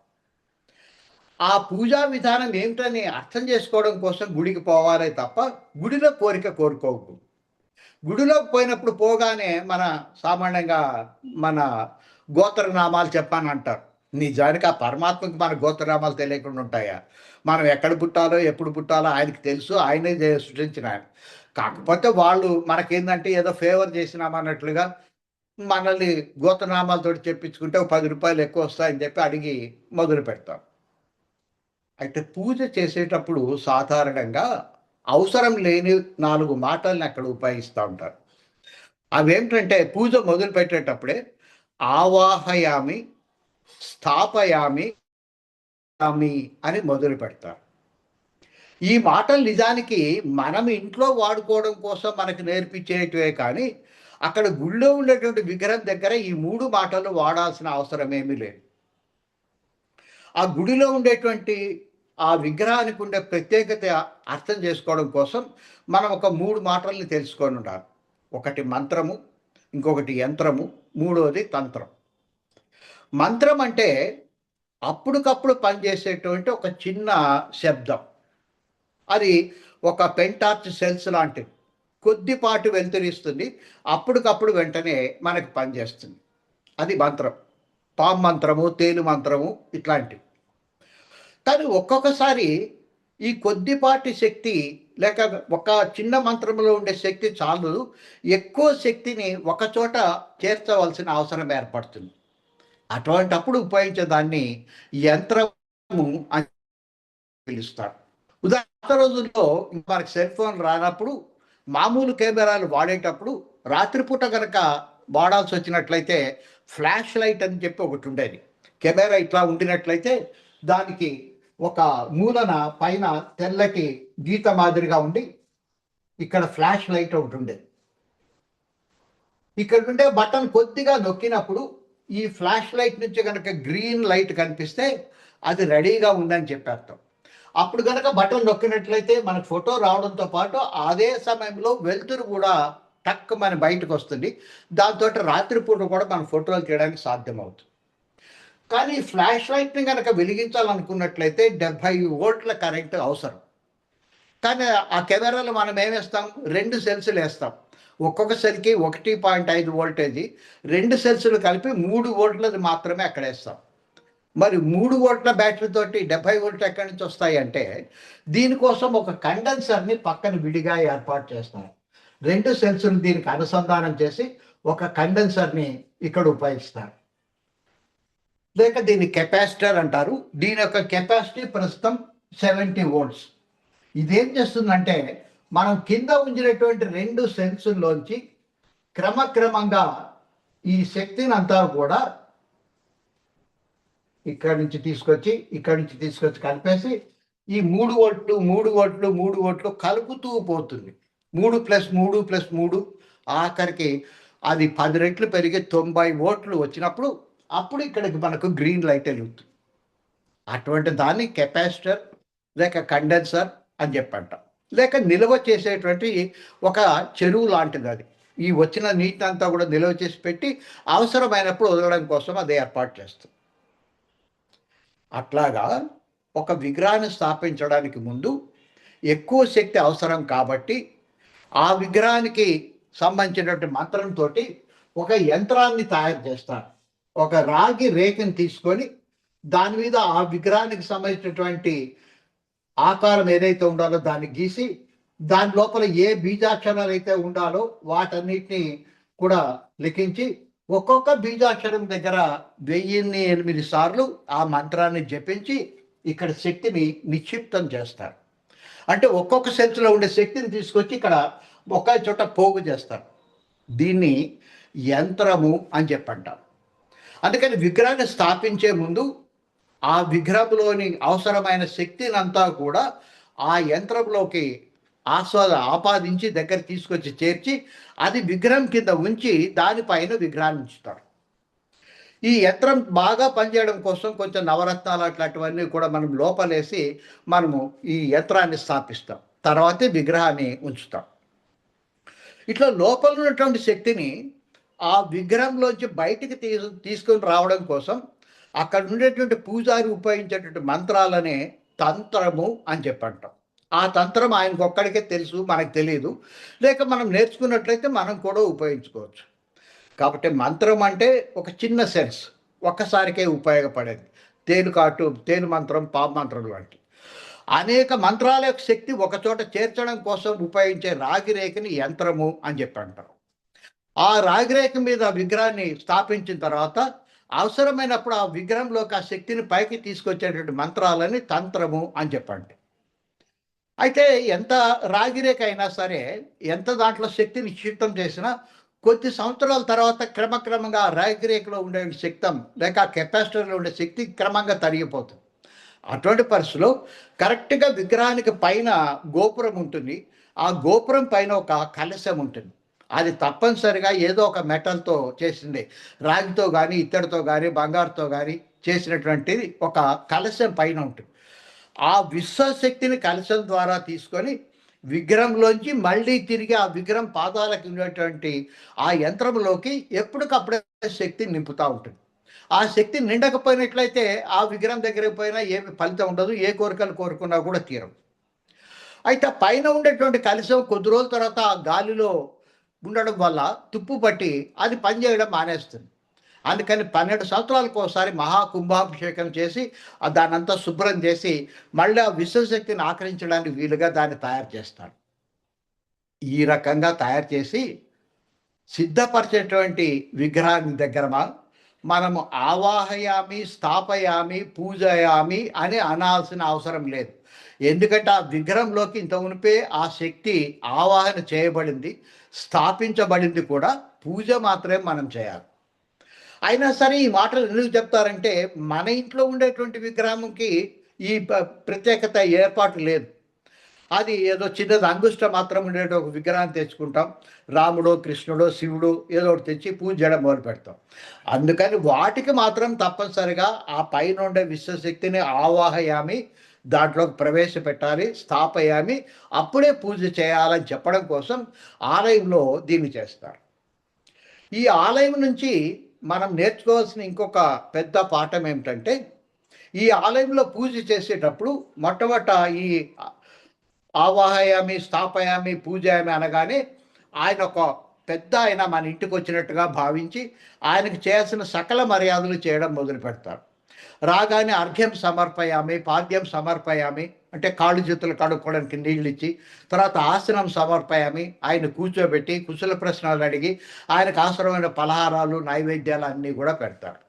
Speaker 1: ఆ పూజా విధానం ఏమిటని అర్థం చేసుకోవడం కోసం గుడికి పోవాలే తప్ప గుడిలో కోరిక కోరుకోవద్దు. గుడిలోకి పోయినప్పుడు పోగానే సామాన్యంగా మన గోత్రనామాలు చెప్పానంటారు. నిజానికి ఆ పరమాత్మకి మన గోత్రనామాలు తెలియకుండా ఉంటాయా? మనం ఎక్కడ పుట్టాలో, ఎప్పుడు పుట్టాలో ఆయనకి తెలుసు. ఆయనే సృష్టించిన ఆయన. కాకపోతే వాళ్ళు మనకేందంటే ఏదో ఫేవర్ చేసినామన్నట్లుగా మనల్ని గోత్రనామాలతోటి చెప్పించుకుంటే ఒక రూ. 10 ఎక్కువ వస్తాయని చెప్పి అడిగి మొదలు పెడతాం. అయితే పూజ చేసేటప్పుడు సాధారణంగా అవసరం లేని 4 మాటల్ని అక్కడ ఉపయోగిస్తూ ఉంటారు. అవేంటంటే పూజ మొదలుపెట్టేటప్పుడే ఆవాహయామి, స్థాపయామి అని మొదలు పెడతారు. ఈ మాటలు నిజానికి మనం ఇంట్లో వాడుకోవడం కోసం మనకు నేర్పించేటివే కానీ అక్కడ గుళ్ళో ఉండేటువంటి విగ్రహం దగ్గర ఈ 3 మాటలు వాడాల్సిన అవసరం ఏమీ లేదు. ఆ గుడిలో ఉండేటువంటి ఆ విగ్రహానికి ఉండే ప్రత్యేకత అర్థం చేసుకోవడం కోసం మనం ఒక 3 మాటల్ని తెలుసుకొని ఉండాలి. ఒకటి మంత్రము, ఇంకొకటి యంత్రము, మూడోది తంత్రం. మంత్రం అంటే అప్పటికప్పుడు పనిచేసేటువంటి ఒక చిన్న శబ్దం. అది ఒక పెంటార్చ్ సెల్స్ లాంటిది. కొద్దిపాటి వెలుతురిస్తుంది. అప్పటికప్పుడు వెంటనే మనకు పనిచేస్తుంది. అది మంత్రం. పాము మంత్రము, తేలు మంత్రము ఇట్లాంటివి. కానీ ఒక్కొక్కసారి ఈ కొద్దిపాటి శక్తి లేక ఒక చిన్న మంత్రంలో ఉండే శక్తి చాలు, ఎక్కువ శక్తిని ఒకచోట చేర్చవలసిన అవసరం ఏర్పడుతుంది. అటువంటప్పుడు ఉపయోగించే దాన్ని యంత్రము అని పిలుస్తారు. ఉదాహరణ రోజుల్లో మనకి సెల్ ఫోన్ రానప్పుడు మామూలు కెమెరాలు వాడేటప్పుడు రాత్రిపూట కనుక వాడాల్సి వచ్చినట్లయితే ఫ్లాష్ లైట్ అని చెప్పి ఒకటి ఉండేది. కెమెరా ఇట్లా ఉండినట్లయితే దానికి ఒక మూలన పైన తెల్లటి గీత మాదిరిగా ఉండి ఇక్కడ ఫ్లాష్ లైట్ ఒకటి ఉండేది. ఇక్కడ ఉండే బటన్ కొద్దిగా నొక్కినప్పుడు ఈ ఫ్లాష్ లైట్ నుంచి కనుక గ్రీన్ లైట్ కనిపిస్తే అది రెడీగా ఉందని చెప్పేస్తాం. అప్పుడు కనుక బటన్ నొక్కినట్లయితే మనకు ఫోటో రావడంతో పాటు అదే సమయంలో వెలుతురు కూడా టక్ మన బయటకు వస్తుంది. దాంతో రాత్రిపూట కూడా మన ఫోటోలు తీయడానికి సాధ్యమవుతుంది. కానీ ఫ్లాష్ లైట్ని కనుక వెలిగించాలనుకున్నట్లయితే 70 వోల్ట్ల కరెంటు అవసరం. కానీ ఆ కెమెరాలో మనం ఏమేస్తాం, 2 సెల్స్లు వేస్తాం. ఒక్కొక్క సెల్కి 1.5 వోల్టేజీ, 2 సెల్స్లు కలిపి 3 వోల్ట్లది మాత్రమే అక్కడ వేస్తాం. మరి 3 వోల్ట్ల బ్యాటరీ తోటి 70 వోల్ట్లు ఎక్కడి నుంచి వస్తాయి అంటే దీనికోసం ఒక కండెన్సర్ని పక్కన విడిగా ఏర్పాటు చేస్తాం. 2 సెల్స్లు దీనికి అనుసంధానం చేసి ఒక కండెన్సర్ని ఇక్కడ ఉపయోగిస్తారు. లేక దీన్ని కెపాసిటర్ అంటారు. దీని యొక్క కెపాసిటీ ప్రస్తుతం 70 వోల్ట్స్. ఇదేం చేస్తుందంటే మనం కింద ఉంచినటువంటి 2 సెల్స్లోంచి క్రమక్రమంగా ఈ శక్తిని అంతా కూడా ఇక్కడి నుంచి తీసుకొచ్చి కలిపేసి ఈ 3 వోల్ట్లు 3 వోల్ట్లు 3 వోల్ట్లు కలుపుతూ పోతుంది. 3+3+3 ఆఖరికి అది 10 రెట్లు పెరిగి 90 వోల్ట్లు వచ్చినప్పుడు అప్పుడు ఇక్కడికి మనకు గ్రీన్ లైట్ వెలుగుతుంది. అటువంటి దాన్ని కెపాసిటర్ లేక కండెన్సర్ అని చెప్పంటాం. లేక నిల్వ చేసేటువంటి ఒక చెరువు లాంటిది అది. ఈ వచ్చిన నీటిని అంతా కూడా నిల్వ చేసి పెట్టి అవసరమైనప్పుడు వదలడం కోసం అది ఏర్పాటు చేస్తుంది. అట్లాగా ఒక విగ్రహాన్ని స్థాపించడానికి ముందు ఎక్కువ శక్తి అవసరం కాబట్టి ఆ విగ్రహానికి సంబంధించినటువంటి మంత్రంతో ఒక యంత్రాన్ని తయారు చేస్తారు. ఒక రాగి రేఖని తీసుకొని దాని మీద ఆ విగ్రహానికి సంబంధించినటువంటి ఆకారం ఏదైతే ఉండాలో దాన్ని గీసి దాని లోపల ఏ బీజాక్షరాలు అయితే ఉండాలో వాటన్నిటిని కూడా లిఖించి ఒక్కొక్క బీజాక్షరం దగ్గర 1008 సార్లు ఆ మంత్రాన్ని జపించి ఇక్కడ శక్తిని నిక్షిప్తం చేస్తారు. అంటే ఒక్కొక్క సెల్స్లో ఉండే శక్తిని తీసుకొచ్చి ఇక్కడ ఒక్క చోట పోగు చేస్తారు. దీన్ని యంత్రము అని చెప్పంటాం. అందుకని విగ్రహాన్ని స్థాపించే ముందు ఆ విగ్రహంలోని అవసరమైన శక్తిని అంతా కూడా ఆ యంత్రంలోకి ఆపాదించి దగ్గర తీసుకొచ్చి చేర్చి అది విగ్రహం కింద ఉంచి దానిపైన విగ్రహాన్ని ఉంచుతారు. ఈ యంత్రం బాగా పనిచేయడం కోసం కొంచెం నవరత్నాలు అట్లాంటివన్నీ కూడా మనం లోపలేసి మనము ఈ యంత్రాన్ని స్థాపిస్తాం. తర్వాతే విగ్రహాన్ని ఉంచుతాం. ఇట్లా లోపల ఉన్నటువంటి శక్తిని ఆ విగ్రహంలోంచి బయటికి తీసుకొని రావడం కోసం అక్కడ ఉండేటువంటి పూజారి ఉపయోగించేటువంటి మంత్రాలనే తంత్రము అని చెప్పంటాం. ఆ తంత్రం ఆయనకు ఒక్కడికే తెలుసు, మనకు తెలియదు. లేక మనం నేర్చుకున్నట్లయితే మనం కూడా ఉపయోగించుకోవచ్చు. కాబట్టి మంత్రం అంటే ఒక చిన్న సెన్స్, ఒక్కసారికే ఉపయోగపడేది. తేను మంత్రం, పాము మంత్రం లాంటి అనేక మంత్రాల యొక్క శక్తి ఒకచోట చేర్చడం కోసం ఉపయోగించే రాగిరేఖని యంత్రము అని చెప్పి అంటారు. ఆ రాగిరేఖ మీద విగ్రహాన్ని స్థాపించిన తర్వాత అవసరమైనప్పుడు ఆ విగ్రహంలోకి ఆ శక్తిని పైకి తీసుకొచ్చేటువంటి మంత్రాలని తంత్రము అని చెప్పండి. అయితే ఎంత రాగిరేఖ అయినా సరే, ఎంత దాంట్లో శక్తిని నిక్షిప్తం చేసినా కొద్ది సంవత్సరాల తర్వాత క్రమక్రమంగా ఆ రాగిరేఖలో ఉండే శక్తం లేక ఆ కెపాసిటర్లో ఉండే శక్తి క్రమంగా తరిగిపోతుంది. అటువంటి పరిస్థితిలో కరెక్ట్‌గా విగ్రహానికి పైన గోపురం ఉంటుంది. ఆ గోపురం పైన ఒక కలశం ఉంటుంది. అది తప్పనిసరిగా ఏదో ఒక మెటల్‌తో చేసిందే. రాగితో గానీ, ఇత్తడితో గానీ, బంగారుతో గానీ చేసినటువంటిది ఒక కలశం పైన ఉంటుంది. ఆ విశ్వశక్తిని కలశం ద్వారా తీసుకొని విగ్రహంలోంచి మళ్ళీ తిరిగి ఆ విగ్రహం పాదాలకు ఉన్నటువంటి ఆ యంత్రంలోకి ఎప్పటికప్పుడే శక్తిని నింపుతా ఉంటుంది. ఆ శక్తి నిండకపోయినట్లయితే ఆ విగ్రహం దగ్గరికి పోయినా ఏమి ఫలితం ఉండదు. ఏ కోరికలు కోరుకున్నా కూడా తీరవు. అయితే పైన ఉండేటువంటి కలశం కొద్ది రోజుల తర్వాత ఆ గాలిలో ఉండడం వల్ల తుప్పు పట్టి అది పనిచేయడం మానేస్తుంది. అందుకని 12 సంవత్సరాలకు ఒకసారి మహాకుంభాభిషేకం చేసి దాన్నంతా శుభ్రం చేసి మళ్ళీ ఆ విశ్వశక్తిని ఆకరించడానికి వీలుగా దాన్ని తయారు చేస్తాడు. ఈ రకంగా తయారు చేసి సిద్ధపరిచేటువంటి విగ్రహాన్ని దగ్గర మనము ఆవాహయామి, స్థాపయామి, పూజయామి అని అనాల్సిన అవసరం లేదు. ఎందుకంటే ఆ విగ్రహంలోకి ఇంత మునిపే ఆ శక్తి ఆవాహన చేయబడింది, స్థాపించబడింది కూడా. పూజ మాత్రమే మనం చేయాలి. అయినా సరే ఈ మాటలు ఎందుకు చెప్తారంటే, మన ఇంట్లో ఉండేటువంటి విగ్రహంకి ఈ ప్రత్యేకత ఏర్పాటు లేదు. అది ఏదో చిన్నది అంగుష్ట మాత్రం ఉండేట ఒక విగ్రహాన్ని తెచ్చుకుంటాం. రాముడో, కృష్ణుడో, శివుడో ఏదో ఒకటి తెచ్చి పూజ చేయడం మొదలుపెడతాం. అందుకని వాటికి మాత్రం తప్పనిసరిగా ఆ పైన ఉండే విశ్వశక్తిని ఆవాహయామి, దాంట్లోకి ప్రవేశపెట్టాలి, స్థాపయామి, అప్పుడే పూజ చేయాలని చెప్పడం కోసం ఆలయంలో దీన్ని చేస్తారు. ఈ ఆలయం నుంచి మనం నేర్చుకోవాల్సిన ఇంకొక పెద్ద పాఠం ఏమిటంటే, ఈ ఆలయంలో పూజ చేసేటప్పుడు మొట్టమొదట ఈ ఆవాహయామి, స్థాపయామి, పూజయామి అనగానే ఆయన ఒక పెద్ద ఆయన మన ఇంటికి వచ్చినట్టుగా భావించి ఆయనకు చేయాల్సిన సకల మర్యాదలు చేయడం మొదలుపెడతారు. రాగానే అర్ఘ్యం సమర్పయామి, పాద్యం సమర్పయామి అంటే కాళ్ళు చేతులు కడుక్కోవడానికి నీళ్ళు ఇచ్చి, తర్వాత ఆసనం సమర్పయామి ఆయన కూర్చోబెట్టి కుశల ప్రశ్నలు అడిగి ఆయనకు అవసరమైన పలహారాలు, నైవేద్యాలు అన్నీ కూడా పెడతారు.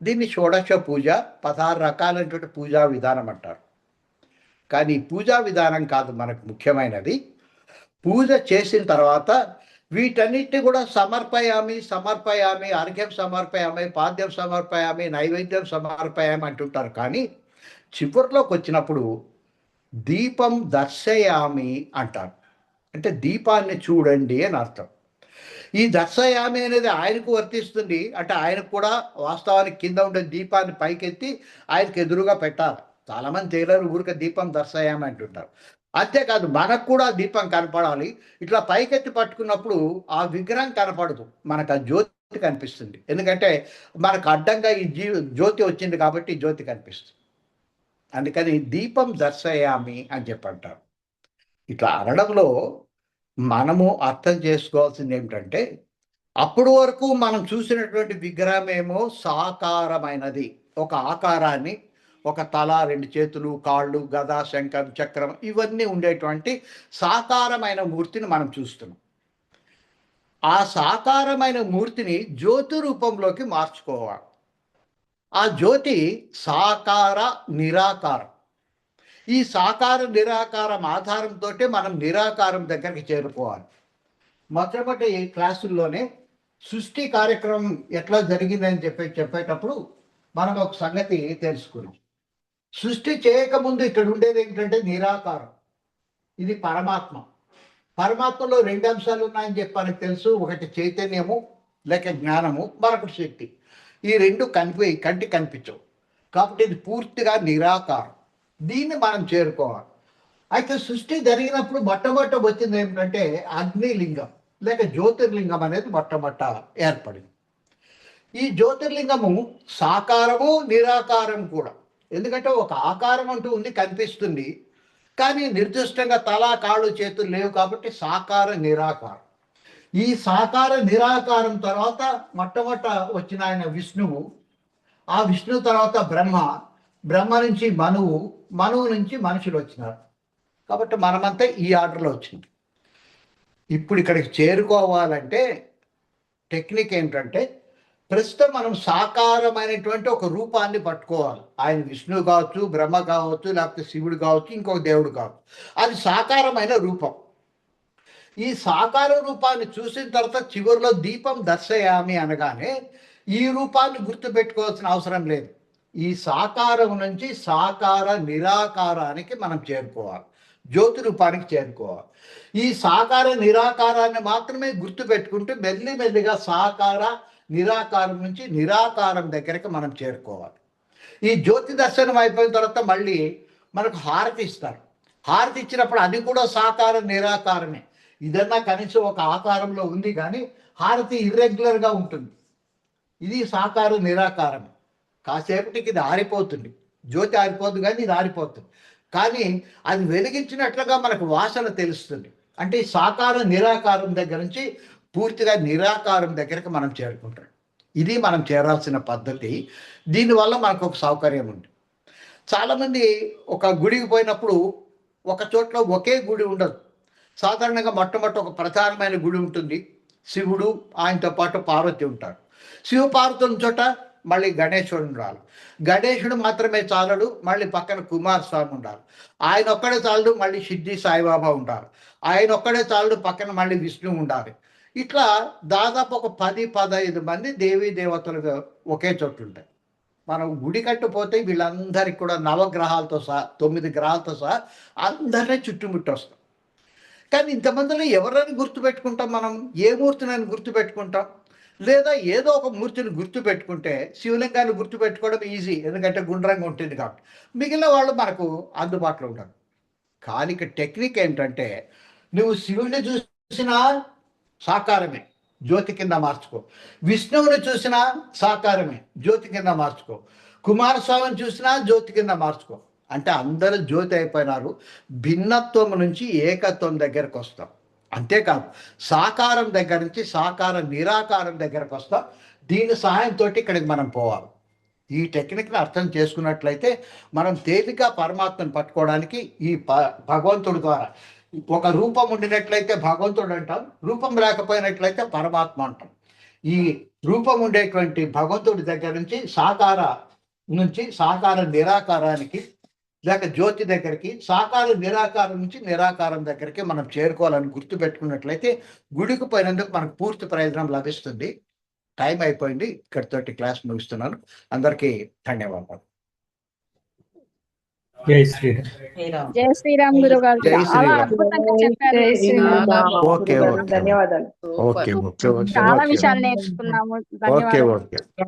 Speaker 1: దీన్ని షోడశ పూజ, 16 రకాలైనటువంటి పూజా విధానం అంటారు. కానీ పూజా విధానం కాదు మనకు ముఖ్యమైనది. పూజ చేసిన తర్వాత వీటన్నిటిని కూడా సమర్పయామి, సమర్పయామి, అర్ఘ్యం సమర్పయామి, పాద్యం సమర్పయామి, నైవేద్యం సమర్పయామి అంటుంటారు. కానీ చివరిలోకి వచ్చినప్పుడు దీపం దర్శయామి అంటారు. అంటే దీపాన్ని చూడండి అని అర్థం. ఈ దర్శయామి అనేది ఆయనకు వర్తిస్తుంది. అంటే ఆయనకు కూడా వాస్తవానికి కింద ఉండే దీపాన్ని పైకెత్తి ఆయనకు ఎదురుగా పెట్టాలి. చాలామంది తేలరు, ఊరికే దీపం దర్శయామి అంటుంటారు. అంతేకాదు మనకు కూడా దీపం కనపడాలి. ఇట్లా పైకెత్తి పట్టుకున్నప్పుడు ఆ విగ్రహం కనపడదు, మనకు ఆ జ్యోతి కనిపిస్తుంది. ఎందుకంటే మనకు అడ్డంగా ఈ జ్యోతి వచ్చింది కాబట్టి జ్యోతి కనిపిస్తుంది. అందుకని దీపం దర్శయామి అని చెప్పంటారు. ఇట్లా అనడంలో మనము అర్థం చేసుకోవాల్సింది ఏమిటంటే, అప్పుడు వరకు మనం చూసినటువంటి విగ్రహం ఏమో సాకారమైనది. ఒక ఆకారాన్ని, ఒక తల, 2 చేతులు, కాళ్ళు, గద, శంఖం, చక్రం ఇవన్నీ ఉండేటువంటి సాకారమైన మూర్తిని మనం చూస్తున్నాం. ఆ సాకారమైన మూర్తిని జ్యోతి రూపంలోకి మార్చుకోవాలి. ఆ జ్యోతి సాకార, నిరాకారం. ఈ సాకార, నిరాకారం ఆధారంతోటే మనం నిరాకారం దగ్గరికి చేరుకోవాలి. మొట్టమొదటి క్లాసుల్లోనే సృష్టి కార్యక్రమం ఎట్లా జరిగిందని చెప్పేటప్పుడు మనం ఒక సంగతి తెలుసుకున్నాం. సృష్టి చేయకముందు ఇక్కడ ఉండేది ఏంటంటే నిరాకారం. ఇది పరమాత్మ. పరమాత్మలో 2 అంశాలు ఉన్నాయని చెప్పి మనకు తెలుసు. ఒకటి చైతన్యము లేక జ్ఞానము, మరొకటి శక్తి. ఈ 2 కంటికి కనిపించవు. కాబట్టి ఇది పూర్తిగా నిరాకారం. దీన్ని మనం చేరుకోవాలి. అయితే సృష్టి జరిగినప్పుడు మొట్టమొదట వచ్చింది ఏమిటంటే అగ్నిలింగం. లేక జ్యోతిర్లింగం అనేది మొట్టమొదట ఏర్పడింది. ఈ జ్యోతిర్లింగము సాకారము నిరాకారం కూడా. ఎందుకంటే ఒక ఆకారం అంటూ ఉంది, కనిపిస్తుంది, కానీ నిర్దిష్టంగా తల కాళ్ళు చేతులు లేవు కాబట్టి సాకార నిరాకారం. ఈ సాకార నిరాకారం తర్వాత మొట్టమొదట వచ్చిన ఆయన విష్ణువు, ఆ విష్ణువు తర్వాత బ్రహ్మ, బ్రహ్మ నుంచి మనువు, మనువు నుంచి మనుషులు వచ్చినారు. కాబట్టి మనమంతా ఈ ఆర్డర్లో వచ్చింది. ఇప్పుడు ఇక్కడికి చేరుకోవాలంటే టెక్నిక్ ఏంటంటే, ప్రస్తుతం మనం సాకారమైనటువంటి ఒక రూపాన్ని పట్టుకోవాలి. ఆయన విష్ణువు కావచ్చు, బ్రహ్మ కావచ్చు, లేకపోతే శివుడు కావచ్చు, ఇంకొక దేవుడు కావచ్చు. అది సాకారమైన రూపం. ఈ సాకార రూపాన్ని చూసిన తర్వాత చివరిలో దీపం దర్శయామి అనగానే ఈ రూపాన్ని గుర్తుపెట్టుకోవాల్సిన అవసరం లేదు. ఈ సాకారం నుంచి సాకార నిరాకారానికి మనం చేరుకోవాలి, జ్యోతి రూపానికి చేరుకోవాలి. ఈ సాకార నిరాకారాన్ని మాత్రమే గుర్తుపెట్టుకుంటూ మెల్లిమెల్లిగా సాకార నిరాకారం నుంచి నిరాకారం దగ్గరికి మనం చేరుకోవాలి. ఈ జ్యోతి దర్శనం అయిపోయిన తర్వాత మళ్ళీ మనకు హారతి ఇస్తారు. హారతి ఇచ్చినప్పుడు అది కూడా సాకార నిరాకారమే. ఇదన్నా కనీసం ఒక ఆకారంలో ఉంది, కానీ హారతి ఇర్రెగ్యులర్గా ఉంటుంది. ఇది సాకార నిరాకారం. కాసేపటికి ఇది ఆరిపోతుంది, జ్యోతి ఆరిపోతుంది, కానీ ఇది ఆరిపోతుంది. కానీ అది వెలిగించినట్లుగా మనకు వాసన తెలుస్తుంది. అంటే ఈ సాకార నిరాకారం దగ్గర నుంచి పూర్తిగా నిరాకారం దగ్గరికి మనం చేరుకుంటాం. ఇది మనం చేరాల్సిన పద్ధతి. దీనివల్ల మనకు ఒక సౌకర్యం ఉంది. చాలామంది ఒక గుడికి పోయినప్పుడు ఒక చోట్ల ఒకే గుడి ఉండదు. సాధారణంగా మొట్టమొదటి ఒక ప్రధానమైన గుడి ఉంటుంది, శివుడు, ఆయనతో పాటు పార్వతి ఉంటారు. శివ పార్వతుల చోట మళ్ళీ గణేశుడు ఉండాలి. గణేశుడు మాత్రమే చాలడు, మళ్ళీ పక్కన కుమారస్వామి ఉండాలి. ఆయన ఒక్కడే చాలడు, మళ్ళీ షిర్డీ సాయిబాబా ఉండాలి. ఆయన ఒక్కడే చాలడు, పక్కన మళ్ళీ విష్ణువు ఉండాలి. ఇట్లా దాదాపు ఒక 10-15 మంది దేవీ దేవతలు ఒకే చోటు ఉంటాయి. మనం గుడి కట్టుపోతే వీళ్ళందరికీ కూడా నవగ్రహాలతో సహా 9 గ్రహాలతో సహా అందరినీ చుట్టుముట్టి వస్తాం. కానీ ఇంతమందిలో ఎవరిని గుర్తుపెట్టుకుంటాం? మనం ఏ మూర్తిని గుర్తుపెట్టుకుంటాం? లేదా ఏదో ఒక మూర్తిని గుర్తుపెట్టుకుంటే శివలింగాన్ని గుర్తుపెట్టుకోవడం ఈజీ, ఎందుకంటే గుండ్రంగా ఉంటుంది కాబట్టి. మిగిలిన వాళ్ళు మనకు అందుబాటులో ఉంటారు. కానీ టెక్నిక్ ఏంటంటే, నువ్వు శివుడిని చూసినా సాకారమే, జ్యోతి కింద మార్చుకో. విష్ణువుని చూసినా సాకారమే, జ్యోతి కింద మార్చుకో. కుమారస్వామిని చూసినా జ్యోతి కింద మార్చుకో. అంటే అందరూ జ్యోతి అయిపోయినారు. భిన్నత్వం నుంచి ఏకత్వం దగ్గరకు వస్తాం. అంతేకాదు, సాకారం దగ్గర నుంచి సాకార నిరాకారం దగ్గరకు వస్తాం. దీని సహాయంతో ఇక్కడికి మనం పోవాలి. ఈ టెక్నిక్ని అర్థం చేసుకున్నట్లయితే మనం తేలిక పరమాత్మను పట్టుకోవడానికి ఈ భగవంతుడి ద్వారా, ఒక రూపం ఉండినట్లయితే భగవంతుడు అంటాం, రూపం లేకపోయినట్లయితే పరమాత్మ అంటాం. ఈ రూపం ఉండేటువంటి భగవంతుడి దగ్గర నుంచి సాకార నిరాకారానికి, లేక జ్యోతి దగ్గరికి, సాకార నిరాకారం నుంచి నిరాకారం దగ్గరికి మనం చేరుకోవాలని గుర్తుపెట్టుకున్నట్లయితే గుడికి పోయినందుకు మనకు పూర్తి ప్రయోజనం లభిస్తుంది. టైం అయిపోయింది, ఇక్కడితోటి క్లాస్ ముగిస్తున్నాను. అందరికీ ధన్యవాదాలు.
Speaker 2: జై శ్రీరామ్.
Speaker 3: జై శ్రీరామ్ గురువు గారు.
Speaker 1: జై
Speaker 3: చాలా
Speaker 1: శ్రీరామ్.
Speaker 3: అద్భుతంగా చెప్పారు.
Speaker 1: ఓకే,
Speaker 3: చాలా విషయాలు నేర్చుకున్నాము.
Speaker 1: ఓకే.
Speaker 3: ధన్యవాదాలు.